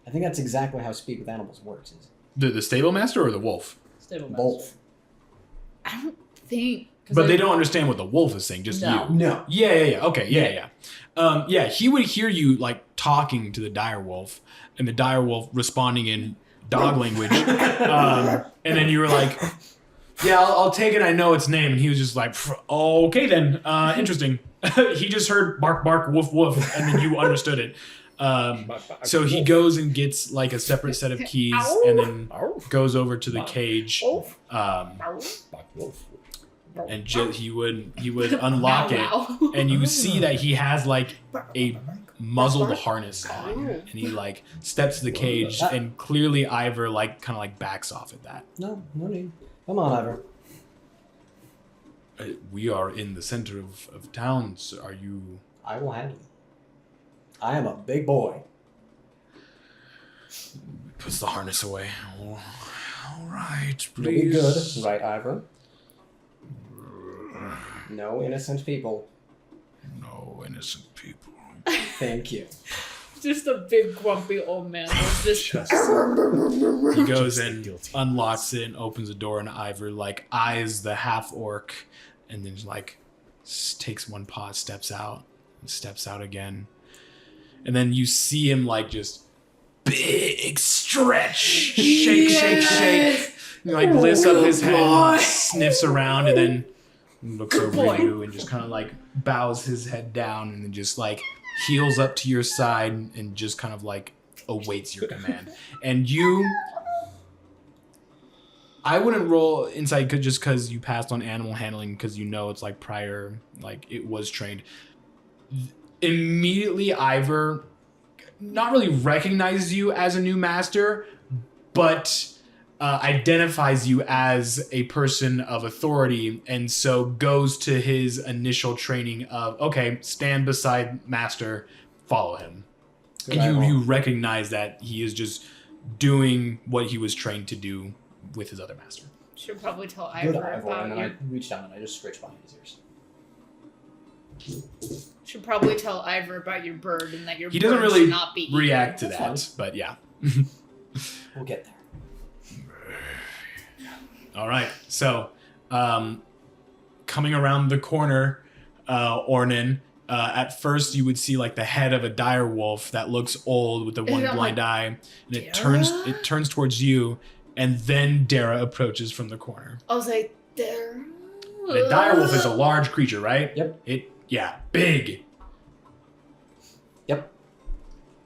[SPEAKER 6] I think that's exactly how Speak with Animals works. Is
[SPEAKER 1] The stable master or the wolf?
[SPEAKER 5] Stable master.
[SPEAKER 6] both.
[SPEAKER 2] I don't think.
[SPEAKER 1] But they don't understand what the wolf is saying, just
[SPEAKER 5] No.
[SPEAKER 1] you.
[SPEAKER 6] No.
[SPEAKER 1] Yeah. Okay, yeah. Yeah, he would hear you like talking to the dire wolf, and the dire wolf responding in dog language. And then you were like, "Yeah, I'll take it. I know its name." And he was just like, "Okay then, interesting." He just heard bark, bark, woof, woof, and then you understood it. So he goes and gets like a separate set of keys, and then goes over to the cage. And he would unlock it,
[SPEAKER 2] Wow.
[SPEAKER 1] and you see that he has like a muzzled harness on, and he like steps to the cage, and clearly Ivor like kind of like backs off at that.
[SPEAKER 6] No need. Come on, Ivor.
[SPEAKER 1] We are in the center of town. So are you?
[SPEAKER 6] I will handle it. I am a big boy.
[SPEAKER 1] Puts the harness away. All right,
[SPEAKER 6] You'll be good,
[SPEAKER 1] please.
[SPEAKER 6] right, Ivor? No innocent people.
[SPEAKER 1] No innocent people.
[SPEAKER 6] Thank you.
[SPEAKER 2] Just a big grumpy old man. Just
[SPEAKER 1] He goes and unlocks it and opens the door, and Ivor like eyes the half orc, and then like takes one paw, steps out again, and then you see him like just big stretch, shake, and, like lifts up his head, sniffs around, and then looks over at you and just kind of like bows his head down, and then just like heels up to your side and just kind of like awaits your command. And I wouldn't roll insight just because you passed on animal handling, because you know it's like prior, like it was trained. Immediately Ivor not really recognizes you as a new master, but identifies you as a person of authority, and so goes to his initial training of, okay, stand beside master, follow him.
[SPEAKER 6] Good
[SPEAKER 1] And
[SPEAKER 6] eyeball.
[SPEAKER 1] you recognize that he is just doing what he was trained to do with his other master.
[SPEAKER 2] should probably tell
[SPEAKER 6] Good
[SPEAKER 2] Ivor
[SPEAKER 6] Ivor.
[SPEAKER 2] about
[SPEAKER 6] And then
[SPEAKER 2] your.
[SPEAKER 6] I reach down and I just scratch behind his ears.
[SPEAKER 2] Should probably tell Ivor about your bird and that your
[SPEAKER 1] He doesn't
[SPEAKER 2] bird
[SPEAKER 1] really
[SPEAKER 2] should not be eaten.
[SPEAKER 1] react to
[SPEAKER 6] That's
[SPEAKER 1] that, but yeah.
[SPEAKER 6] We'll get there.
[SPEAKER 1] All right. So, coming around the corner, Ornan, at first you would see like the head of a dire wolf that looks old with the one
[SPEAKER 2] And I'm
[SPEAKER 1] blind
[SPEAKER 2] like,
[SPEAKER 1] eye, and it
[SPEAKER 2] Darragh?
[SPEAKER 1] turns towards you, and then Darragh approaches from the corner.
[SPEAKER 2] I was like, there.
[SPEAKER 1] The dire wolf is a large creature, right?
[SPEAKER 6] Yep.
[SPEAKER 1] Big.
[SPEAKER 6] Yep.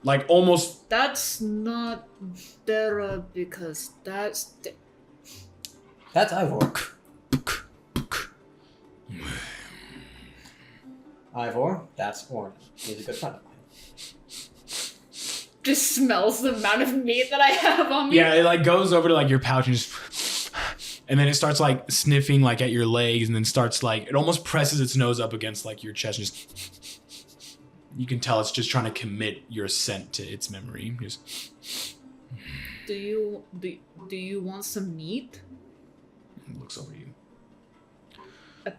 [SPEAKER 1] Like almost.
[SPEAKER 2] That's not Darragh because that's.
[SPEAKER 6] That's Ivor. Ivor, that's Ornan. He's a good friend of mine.
[SPEAKER 2] Just smells the amount of meat that I have on me.
[SPEAKER 1] Yeah, it like goes over to like your pouch and just. And then it starts like sniffing like at your legs, and then starts like it almost presses its nose up against like your chest. And just you can tell it's just trying to commit your scent to its memory. Just
[SPEAKER 2] Do you want some meat?
[SPEAKER 1] looks over you.
[SPEAKER 2] I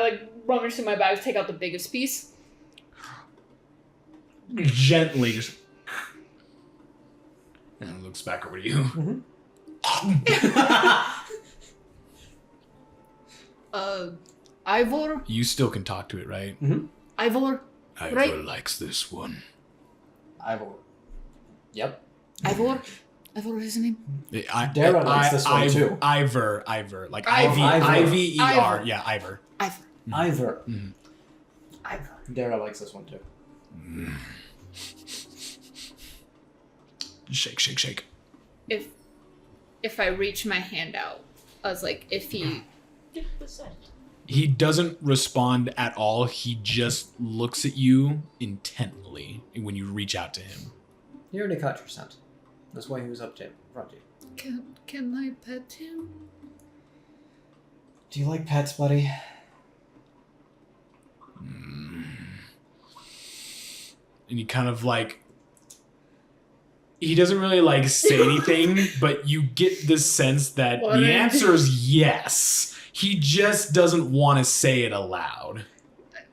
[SPEAKER 2] like rummage through my bags, take out the biggest piece.
[SPEAKER 1] Gently, just and it looks back over to you.
[SPEAKER 2] Ivor?
[SPEAKER 1] You still can talk to it, right?
[SPEAKER 2] Ivor?
[SPEAKER 1] Ivor
[SPEAKER 2] Right.
[SPEAKER 1] likes this one.
[SPEAKER 6] Ivor. Yep.
[SPEAKER 2] Ivor? Ivor is his name?
[SPEAKER 6] Darragh likes this one, too.
[SPEAKER 1] Ivor, like
[SPEAKER 2] Ivor.
[SPEAKER 1] Iver.
[SPEAKER 2] Ivor.
[SPEAKER 1] Yeah, Ivor.
[SPEAKER 2] Ivor.
[SPEAKER 6] Ivor.
[SPEAKER 2] Ivor.
[SPEAKER 6] Darragh likes this one too.
[SPEAKER 1] Shake.
[SPEAKER 2] If I reach my hand out, I was like, if he...
[SPEAKER 1] He doesn't respond at all. He just looks at you intently when you reach out to him.
[SPEAKER 6] You already caught your scent. That's why he was up to front of you.
[SPEAKER 2] Can I pet him?
[SPEAKER 6] Do you like pets, buddy?
[SPEAKER 1] And he kind of like... He doesn't really like say anything, but you get the sense that the answer is yes. He just doesn't want to say it aloud.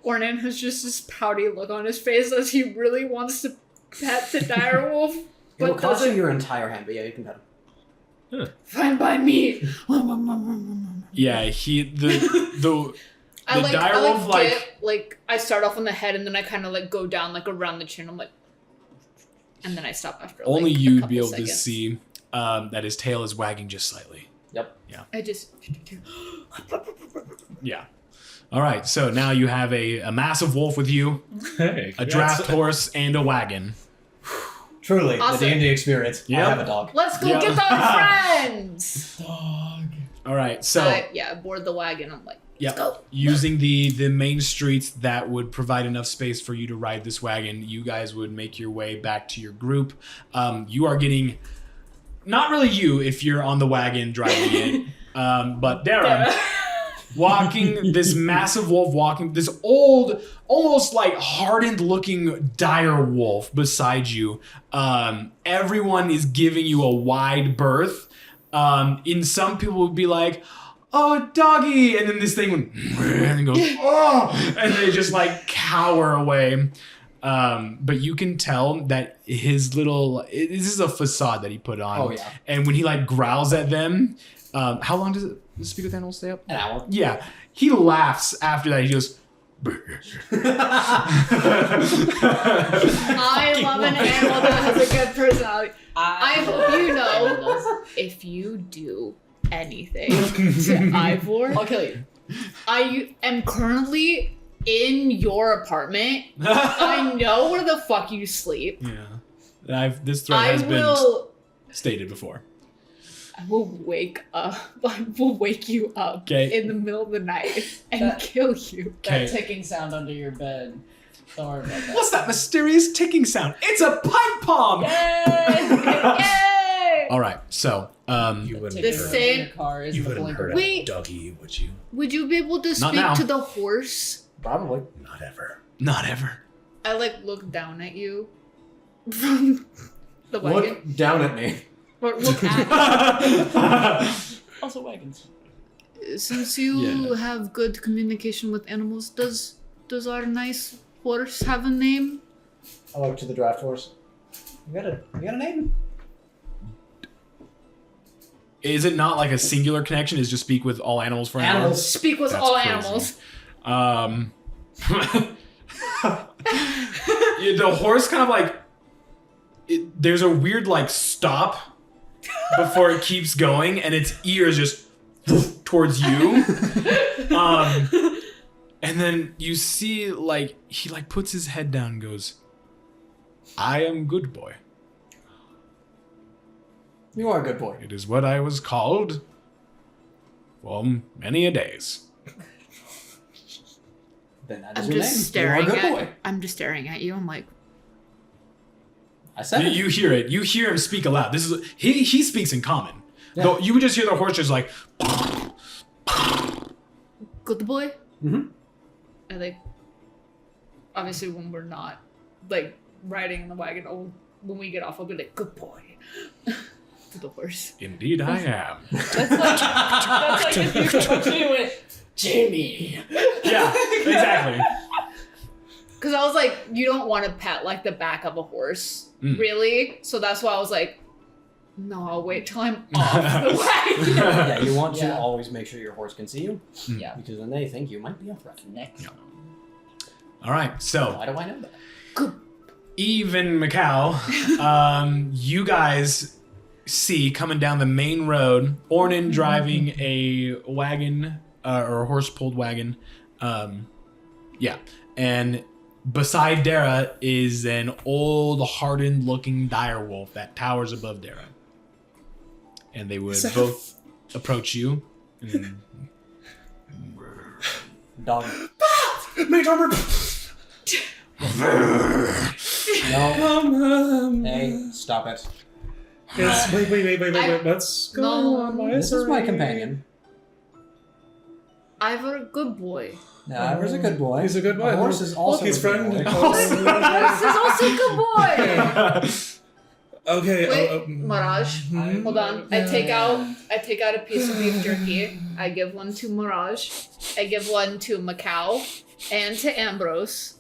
[SPEAKER 2] Ornan has just this pouty look on his face as he really wants to pet the direwolf.
[SPEAKER 6] It will cost you your entire hand, but yeah, you can pet him.
[SPEAKER 2] Fine by me.
[SPEAKER 1] Yeah, the
[SPEAKER 2] I
[SPEAKER 1] direwolf
[SPEAKER 2] like I start off on the head and then I kind of like go down like around the chin. I'm like, and then I stop after.
[SPEAKER 1] Only
[SPEAKER 2] like,
[SPEAKER 1] you'd be able
[SPEAKER 2] seconds.
[SPEAKER 1] to see that his tail is wagging just slightly.
[SPEAKER 6] Yep.
[SPEAKER 1] Yeah.
[SPEAKER 2] I just.
[SPEAKER 1] Yeah. All right. So now you have a massive wolf with you,
[SPEAKER 3] Hey,
[SPEAKER 1] a draft horse, and a wagon.
[SPEAKER 6] Truly,
[SPEAKER 2] Awesome.
[SPEAKER 6] the D&D experience.
[SPEAKER 1] Yep.
[SPEAKER 6] I have a dog.
[SPEAKER 2] Let's go
[SPEAKER 1] Yeah.
[SPEAKER 2] get our friends.
[SPEAKER 6] Dog.
[SPEAKER 1] All right. So
[SPEAKER 2] I board the wagon. I'm like,
[SPEAKER 1] yeah,
[SPEAKER 2] let's go.
[SPEAKER 1] using the main streets that would provide enough space for you to ride this wagon, you guys would make your way back to your group. You are getting, not really you if you're on the wagon driving it, but Darragh. Walking this massive wolf, walking this old, almost like hardened looking dire wolf beside you. Everyone is giving you a wide berth. In some people would be like, oh, doggy. And then this thing went, and goes, oh, and they just like cower away. But you can tell that his little, this is a facade that he put on.
[SPEAKER 6] Oh, yeah.
[SPEAKER 1] And when he like growls at them, how long does it? Does the speak with animals stay up?
[SPEAKER 6] An hour.
[SPEAKER 1] Yeah. He laughs after that. He goes,
[SPEAKER 2] I love an animal that has a good personality. I hope you know if you do anything to Ivor,
[SPEAKER 5] I'll kill you.
[SPEAKER 2] I am currently in your apartment. I know where the fuck you sleep.
[SPEAKER 1] yeah. This threat has been stated before.
[SPEAKER 2] I will wake up. I will wake you up
[SPEAKER 1] 'Kay.
[SPEAKER 2] in the middle of the night and
[SPEAKER 5] That-
[SPEAKER 2] kill you.
[SPEAKER 5] That ticking sound under your bed. Don't worry about that.
[SPEAKER 1] What's that mysterious ticking sound? It's a pipe bomb!
[SPEAKER 2] Yay!
[SPEAKER 1] All right, so,
[SPEAKER 3] You wouldn't
[SPEAKER 2] The
[SPEAKER 3] hurt.
[SPEAKER 2] same-
[SPEAKER 5] Your car is
[SPEAKER 3] You
[SPEAKER 5] the
[SPEAKER 3] wouldn't
[SPEAKER 5] blinker.
[SPEAKER 3] hurt
[SPEAKER 2] Wait.
[SPEAKER 3] a doggy, would you?
[SPEAKER 2] Would you be able to
[SPEAKER 1] Not
[SPEAKER 2] speak
[SPEAKER 1] now.
[SPEAKER 2] to the horse?
[SPEAKER 6] Probably.
[SPEAKER 3] Not ever.
[SPEAKER 1] not ever.
[SPEAKER 2] I like look down at you from the wagon.
[SPEAKER 6] Look down at me.
[SPEAKER 2] Or look at
[SPEAKER 5] Also wagons.
[SPEAKER 2] Since you
[SPEAKER 1] Yeah.
[SPEAKER 2] have good communication with animals, does our nice horse have a name?
[SPEAKER 6] I look to the draft horse. You got a name?
[SPEAKER 1] Is it not like a singular connection? Is just speak with all animals for an hour?
[SPEAKER 6] Animals.
[SPEAKER 2] Speak with
[SPEAKER 1] That's
[SPEAKER 2] all
[SPEAKER 1] crazy.
[SPEAKER 2] animals.
[SPEAKER 1] Yeah, the horse kind of like, there's a weird like stop before it keeps going, and its ears just towards you. And then you see like he like puts his head down and goes, I am good boy.
[SPEAKER 6] You are a good boy.
[SPEAKER 1] It is what I was called for many a days.
[SPEAKER 6] Then that is
[SPEAKER 2] I'm
[SPEAKER 6] your
[SPEAKER 2] just
[SPEAKER 6] name.
[SPEAKER 2] staring
[SPEAKER 6] you are a good
[SPEAKER 2] at.
[SPEAKER 6] boy.
[SPEAKER 2] I'm just staring at you. I'm like,
[SPEAKER 6] I said it.
[SPEAKER 1] You hear it. You hear him speak aloud. This is he speaks in common.
[SPEAKER 6] Yeah.
[SPEAKER 1] Though you would just hear the horse just like.
[SPEAKER 2] good boy.
[SPEAKER 6] Mhm.
[SPEAKER 2] I like. Obviously, when we're not like riding in the wagon, when we get off, I'll be like, good boy. To the horse.
[SPEAKER 1] Indeed, I am.
[SPEAKER 5] That's like if you come up to me and went, Jimmy.
[SPEAKER 1] Yeah, exactly.
[SPEAKER 2] Because I was like, you don't want to pet like the back of a horse,
[SPEAKER 1] Mm.
[SPEAKER 2] really. So that's why I was like, no, I'll wait till I'm off the wagon.
[SPEAKER 6] Yeah, you want to
[SPEAKER 5] Yeah.
[SPEAKER 6] always make sure your horse can see you,
[SPEAKER 5] Yeah.
[SPEAKER 6] because then they think you might be a threat.
[SPEAKER 5] Next.
[SPEAKER 1] Yeah. All right, so
[SPEAKER 6] Why do I know that?
[SPEAKER 1] Eve and Mikau, you guys see coming down the main road, Ornan driving a wagon or a horse-pulled wagon. Yeah, and beside Darragh is an old, hardened-looking direwolf that towers above Darragh. And they would both approach you. And then,
[SPEAKER 6] Dog.
[SPEAKER 3] Mage armor!
[SPEAKER 6] No.
[SPEAKER 3] Come on.
[SPEAKER 6] Hey, stop it.
[SPEAKER 3] Yes, wait. Let's go on my
[SPEAKER 6] This is my companion.
[SPEAKER 2] Ivor, good boy.
[SPEAKER 6] No, Ivor's a good boy.
[SPEAKER 3] He's a good boy.
[SPEAKER 6] A horse is also
[SPEAKER 3] He's
[SPEAKER 6] a good
[SPEAKER 3] friend.
[SPEAKER 6] boy.
[SPEAKER 2] Horse is also a good boy.
[SPEAKER 3] Okay.
[SPEAKER 2] Wait, Mirage, hold on. I take out a piece of beef jerky. I give one to Mirage. I give one to Mikau and to Ambrose.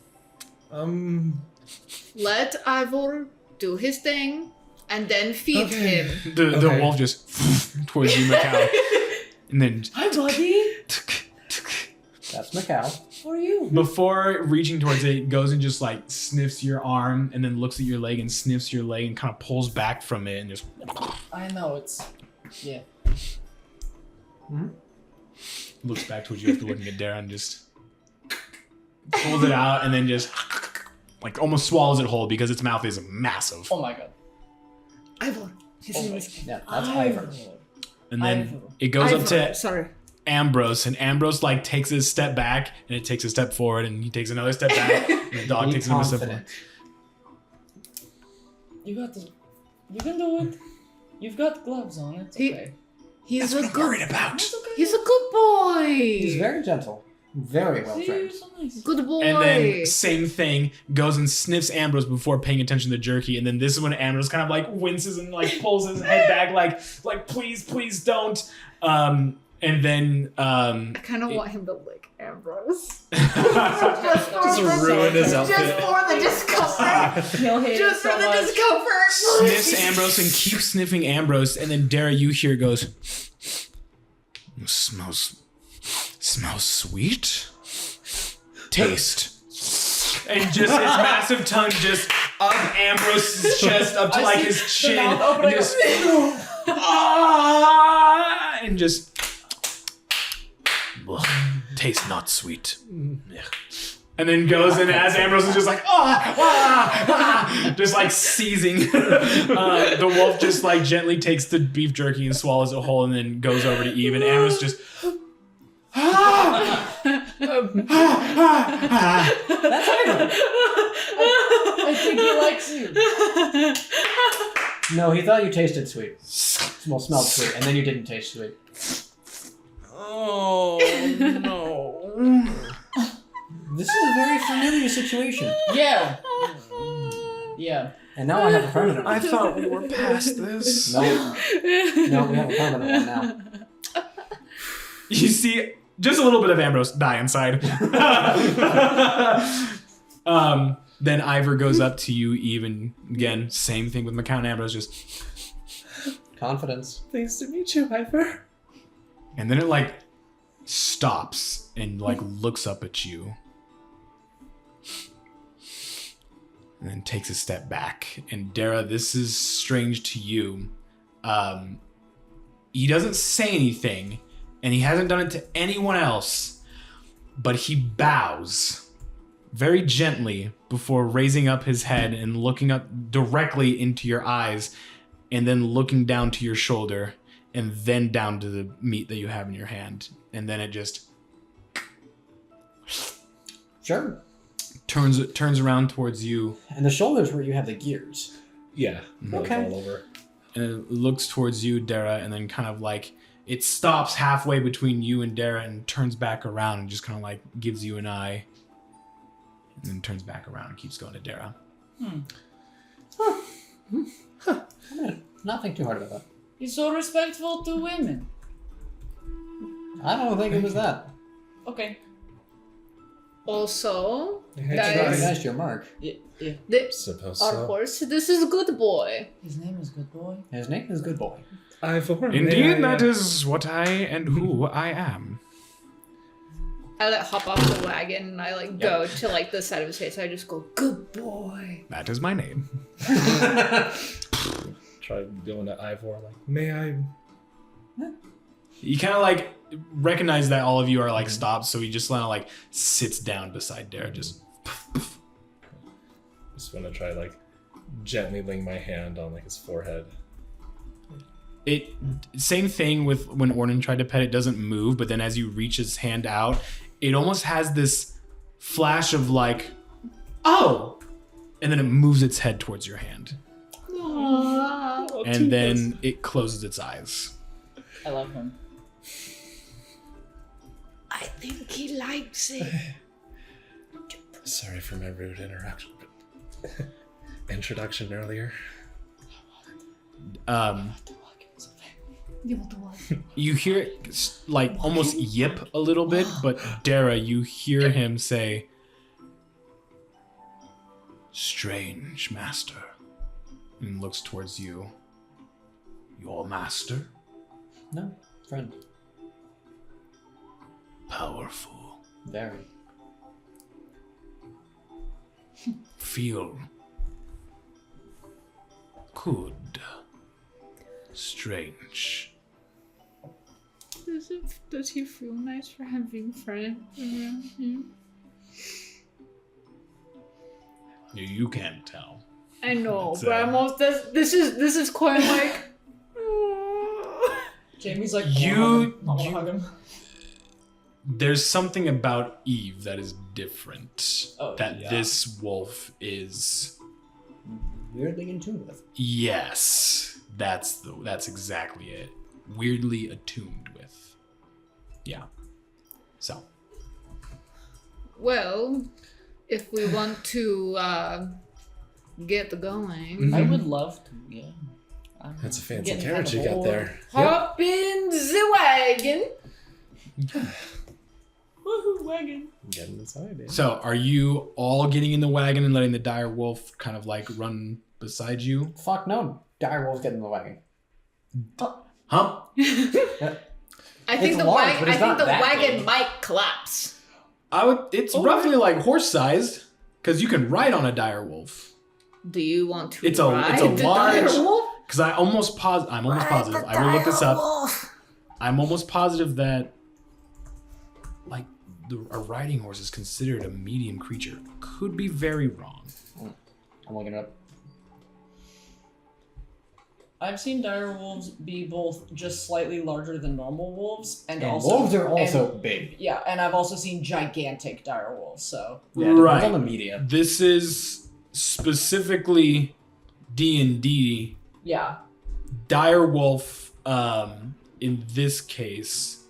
[SPEAKER 2] Let Ivor do his thing and then feed him.
[SPEAKER 1] the wolf just towards you, Mikau. And then
[SPEAKER 5] Hi, buddy.
[SPEAKER 6] That's Mikau.
[SPEAKER 5] How are you?
[SPEAKER 1] before reaching towards it, it goes and just like sniffs your arm and then looks at your leg and sniffs your leg and kind of pulls back from it and just
[SPEAKER 5] I know it's. Yeah.
[SPEAKER 1] looks back towards you after looking at Darragh and just pulls it out and then just like almost swallows it whole because its mouth is massive.
[SPEAKER 5] Oh my god.
[SPEAKER 2] Ivor. His
[SPEAKER 5] Oh
[SPEAKER 2] name
[SPEAKER 5] my
[SPEAKER 2] is
[SPEAKER 6] Yeah, that's Ivor.
[SPEAKER 1] And then
[SPEAKER 5] Ivor.
[SPEAKER 1] it goes up to
[SPEAKER 2] Sorry.
[SPEAKER 1] Ambrose, and Ambrose like takes a step back and it takes a step forward and he takes another step back and the dog
[SPEAKER 6] Be
[SPEAKER 1] takes another step forward.
[SPEAKER 6] confident.
[SPEAKER 5] You got this. You can do it. You've got gloves on. It's okay.
[SPEAKER 2] He's a
[SPEAKER 1] What I'm
[SPEAKER 2] good.
[SPEAKER 1] worried about.
[SPEAKER 5] It's okay.
[SPEAKER 2] He's a good boy.
[SPEAKER 6] He's very gentle. Very well
[SPEAKER 5] See,
[SPEAKER 6] trained.
[SPEAKER 5] you're so nice.
[SPEAKER 2] Good boy.
[SPEAKER 1] And then same thing, goes and sniffs Ambrose before paying attention to the jerky. And then this is when Ambrose kind of like winces and like pulls his head back like please don't. And then
[SPEAKER 2] I kind of want him to lick Ambrose.
[SPEAKER 3] Just ruin his outfit.
[SPEAKER 2] Just for the discomfort.
[SPEAKER 5] He'll hate
[SPEAKER 2] Just
[SPEAKER 5] it
[SPEAKER 2] for
[SPEAKER 5] so
[SPEAKER 2] the
[SPEAKER 5] much.
[SPEAKER 2] discomfort.
[SPEAKER 1] sniffs Ambrose and keeps sniffing Ambrose. And then Darragh, you hear goes, smells sweet. Taste. And just his massive tongue just up Ambrose's chest up to
[SPEAKER 5] I
[SPEAKER 1] like
[SPEAKER 5] see
[SPEAKER 1] his
[SPEAKER 5] the
[SPEAKER 1] chin.
[SPEAKER 5] mouth open,
[SPEAKER 1] And
[SPEAKER 5] I
[SPEAKER 1] just, and just taste not sweet. And then goes in as Ambrose is just like just like seizing. The wolf just like gently takes the beef jerky and swallows it whole, and then goes over to Eve, and Ambrose just.
[SPEAKER 6] That's Ivor.
[SPEAKER 5] I think he likes you.
[SPEAKER 6] No, he thought you tasted sweet. Well, smelled sweet, and then you didn't taste sweet.
[SPEAKER 1] Oh no.
[SPEAKER 6] This is a very familiar situation.
[SPEAKER 5] Yeah. Yeah.
[SPEAKER 6] And now I have a permanent one.
[SPEAKER 1] I thought we were past this.
[SPEAKER 6] No, we have a permanent one now.
[SPEAKER 1] You see just a little bit of Ambrose die inside. Then Ivor goes up to you, even again, same thing with Mikau and Ambrose, just,
[SPEAKER 6] Confidence.
[SPEAKER 3] Pleased to meet you, Ivor.
[SPEAKER 1] and then it like stops and like looks up at you, and then takes a step back. And Darragh, this is strange to you. He doesn't say anything, and he hasn't done it to anyone else, but he bows very gently before raising up his head and looking up directly into your eyes, and then looking down to your shoulder, and then down to the meat that you have in your hand. And then it just
[SPEAKER 6] Sure.
[SPEAKER 1] turns around towards you,
[SPEAKER 6] And the shoulders where you have the gears.
[SPEAKER 3] Yeah.
[SPEAKER 6] Okay.
[SPEAKER 3] All over.
[SPEAKER 1] and it looks towards you, Darragh, and then kind of like it stops halfway between you and Darragh and turns back around and just kind of like gives you an eye, and then turns back around and keeps going to Darragh.
[SPEAKER 6] I'm gonna not think too hard about that.
[SPEAKER 5] He's so respectful to women.
[SPEAKER 6] I don't think it was that.
[SPEAKER 5] Okay.
[SPEAKER 2] Also,
[SPEAKER 6] It's
[SPEAKER 2] guys,
[SPEAKER 6] recognized your mark.
[SPEAKER 5] Yeah.
[SPEAKER 3] Suppose
[SPEAKER 2] our
[SPEAKER 3] so.
[SPEAKER 2] horse, this is a good boy.
[SPEAKER 5] His name is Good Boy.
[SPEAKER 6] His name is Good Boy.
[SPEAKER 3] Ivor.
[SPEAKER 1] Indeed, that is what I and who I am.
[SPEAKER 2] I like hop off the wagon and I like go to like the side of his face. I just go, good boy.
[SPEAKER 1] That is my name.
[SPEAKER 3] Try doing that Ivor, like, may I?
[SPEAKER 1] He kind of like recognize that all of you are like stopped, so he just kind of like sits down beside Darragh, just
[SPEAKER 3] Just want to try like gently laying my hand on like his forehead.
[SPEAKER 1] It same thing with when Ornan tried to pet it, doesn't move, but then as you reach his hand out, it almost has this flash of like, oh, and then it moves its head towards your hand.
[SPEAKER 2] Aww.
[SPEAKER 1] And then it closes its eyes.
[SPEAKER 5] I love him.
[SPEAKER 2] I think he likes it.
[SPEAKER 3] Sorry for my rude introduction earlier.
[SPEAKER 1] You hear it like almost yip a little bit, but Darragh, you hear him say, "Strange master," and looks towards you. Your master?
[SPEAKER 6] No, friend.
[SPEAKER 1] Powerful.
[SPEAKER 6] Very.
[SPEAKER 1] Feel good. Strange.
[SPEAKER 2] Does he feel nice for having friends around him?
[SPEAKER 1] You can't tell.
[SPEAKER 2] I know,
[SPEAKER 1] That's,
[SPEAKER 2] but I'm also this is quite like.
[SPEAKER 5] Jamie's like,
[SPEAKER 1] You-
[SPEAKER 5] I wanna hug him.
[SPEAKER 1] There's something about Eve that is different.
[SPEAKER 5] Oh,
[SPEAKER 1] that
[SPEAKER 5] yeah.
[SPEAKER 1] this wolf is.
[SPEAKER 6] Weirdly in tune with.
[SPEAKER 1] Yes, that's exactly it. Weirdly attuned with. Yeah. So.
[SPEAKER 2] Well, if we want to get going,
[SPEAKER 5] I would love to, yeah.
[SPEAKER 3] That's a fancy
[SPEAKER 5] Getting
[SPEAKER 3] carriage you
[SPEAKER 5] kind of
[SPEAKER 3] got
[SPEAKER 5] bored.
[SPEAKER 3] there.
[SPEAKER 2] hop in the wagon.
[SPEAKER 5] Woohoo, wagon.
[SPEAKER 3] Getting inside, eh?
[SPEAKER 1] So, are you all getting in the wagon and letting the dire wolf kind of like run beside you?
[SPEAKER 6] Fuck no. Dire wolves get in the wagon.
[SPEAKER 1] Huh?
[SPEAKER 2] I think
[SPEAKER 6] It's
[SPEAKER 2] the
[SPEAKER 6] large, but
[SPEAKER 2] wagon. I
[SPEAKER 6] it's
[SPEAKER 2] think
[SPEAKER 6] not
[SPEAKER 2] the
[SPEAKER 6] that
[SPEAKER 2] wagon
[SPEAKER 6] big.
[SPEAKER 2] might collapse.
[SPEAKER 1] It's roughly like horse-sized because you can ride on a dire wolf.
[SPEAKER 2] Do you want to
[SPEAKER 1] It's a
[SPEAKER 2] ride the
[SPEAKER 1] large.
[SPEAKER 2] dire wolf?
[SPEAKER 1] Because I'm almost positive. I will look this up. I'm almost positive that, like, a riding horse is considered a medium creature. Could be very wrong.
[SPEAKER 6] I'm looking it up.
[SPEAKER 5] I've seen dire wolves be both just slightly larger than normal wolves, and also
[SPEAKER 6] wolves are also
[SPEAKER 5] and-
[SPEAKER 6] big.
[SPEAKER 5] yeah, and I've also seen gigantic dire wolves. So
[SPEAKER 6] Yeah, it depends
[SPEAKER 1] Right.
[SPEAKER 6] on the media.
[SPEAKER 1] This is specifically D&D.
[SPEAKER 5] yeah,
[SPEAKER 1] Dire wolf, in this case,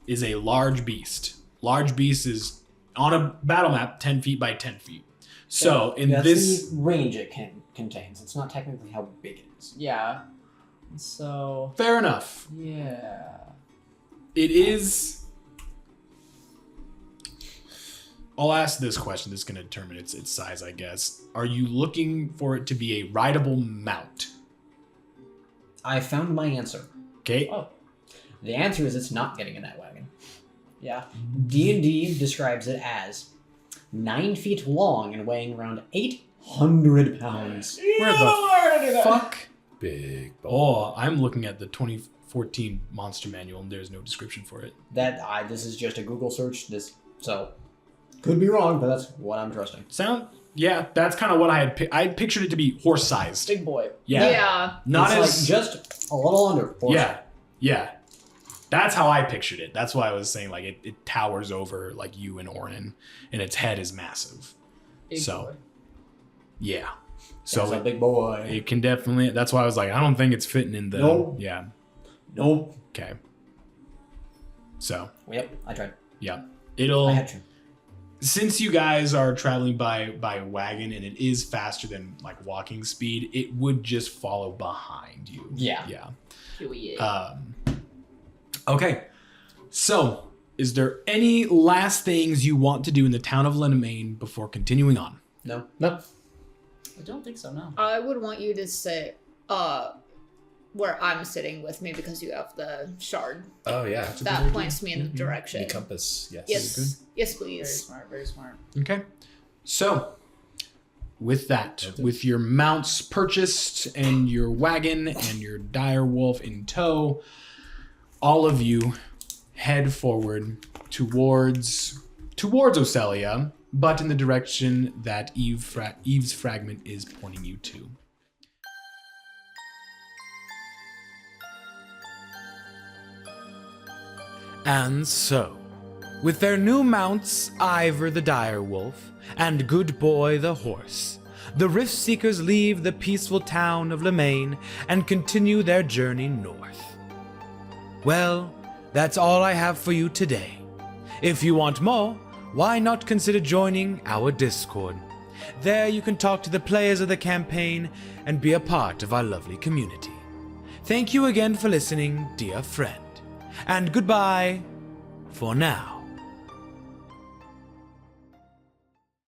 [SPEAKER 1] is a large beast. Large beast is on a battle map 10 feet by 10 feet. So in
[SPEAKER 6] That's
[SPEAKER 1] this,
[SPEAKER 6] the range it contains. It's not technically how big it is.
[SPEAKER 5] yeah. So
[SPEAKER 1] fair enough.
[SPEAKER 5] yeah,
[SPEAKER 1] It is. I'll ask this question. This is going to determine its size, I guess. Are you looking for it to be a rideable mount?
[SPEAKER 6] I found my answer.
[SPEAKER 1] Okay.
[SPEAKER 5] oh
[SPEAKER 6] The answer is it's not getting in that wagon.
[SPEAKER 5] yeah.
[SPEAKER 6] D&D describes it as 9 feet long and weighing around 800 pounds.
[SPEAKER 1] Where the fuck?
[SPEAKER 3] Big.
[SPEAKER 1] Oh, I'm looking at the 2014 Monster Manual, and there's no description for it.
[SPEAKER 6] This is just a Google search. So could be wrong, but that's what I'm trusting.
[SPEAKER 1] Yeah, that's kind of what I had. I had pictured it to be horse-sized.
[SPEAKER 5] Big boy.
[SPEAKER 1] Yeah, not
[SPEAKER 6] It's
[SPEAKER 1] as
[SPEAKER 6] like just a little under.
[SPEAKER 1] Yeah. That's how I pictured it. That's why I was saying like it towers over like you and Ornan, and its head is massive.
[SPEAKER 5] Big
[SPEAKER 1] So,
[SPEAKER 5] boy.
[SPEAKER 1] yeah.
[SPEAKER 6] So
[SPEAKER 1] So
[SPEAKER 6] a big boy.
[SPEAKER 1] it can definitely. That's why I was like, I don't think it's fitting in the.
[SPEAKER 6] Nope.
[SPEAKER 1] Yeah.
[SPEAKER 6] Nope.
[SPEAKER 1] Okay. So
[SPEAKER 6] Yep, I tried.
[SPEAKER 1] yeah, it'll.
[SPEAKER 6] I had to.
[SPEAKER 1] Since you guys are traveling by wagon and it is faster than like walking speed, it would just follow behind you.
[SPEAKER 6] Yeah.
[SPEAKER 1] Yeah.
[SPEAKER 5] Period.
[SPEAKER 1] Okay. So, is there any last things you want to do in the town of Lamane before continuing on?
[SPEAKER 6] No.
[SPEAKER 5] I don't think so. No.
[SPEAKER 2] I would want you to say where I'm sitting with me because you have the shard.
[SPEAKER 3] Oh yeah.
[SPEAKER 2] That points me in the direction.
[SPEAKER 3] The compass. Yes.
[SPEAKER 2] Yes. Yes,
[SPEAKER 5] Very
[SPEAKER 2] please.
[SPEAKER 5] smart. Very smart.
[SPEAKER 1] Okay. So, with that,
[SPEAKER 3] Okay.
[SPEAKER 1] with your mounts purchased and your wagon and your dire wolf in tow, all of you head forward towards Ocelia, but in the direction that Eve's fragment is pointing you to.
[SPEAKER 4] And so, with their new mounts, Ivor the dire wolf and Good Boy the horse, the Rift Seekers leave the peaceful town of Lamane and continue their journey north. Well, that's all I have for you today. If you want more, why not consider joining our Discord? There you can talk to the players of the campaign and be a part of our lovely community. Thank you again for listening, dear friend. And goodbye for now.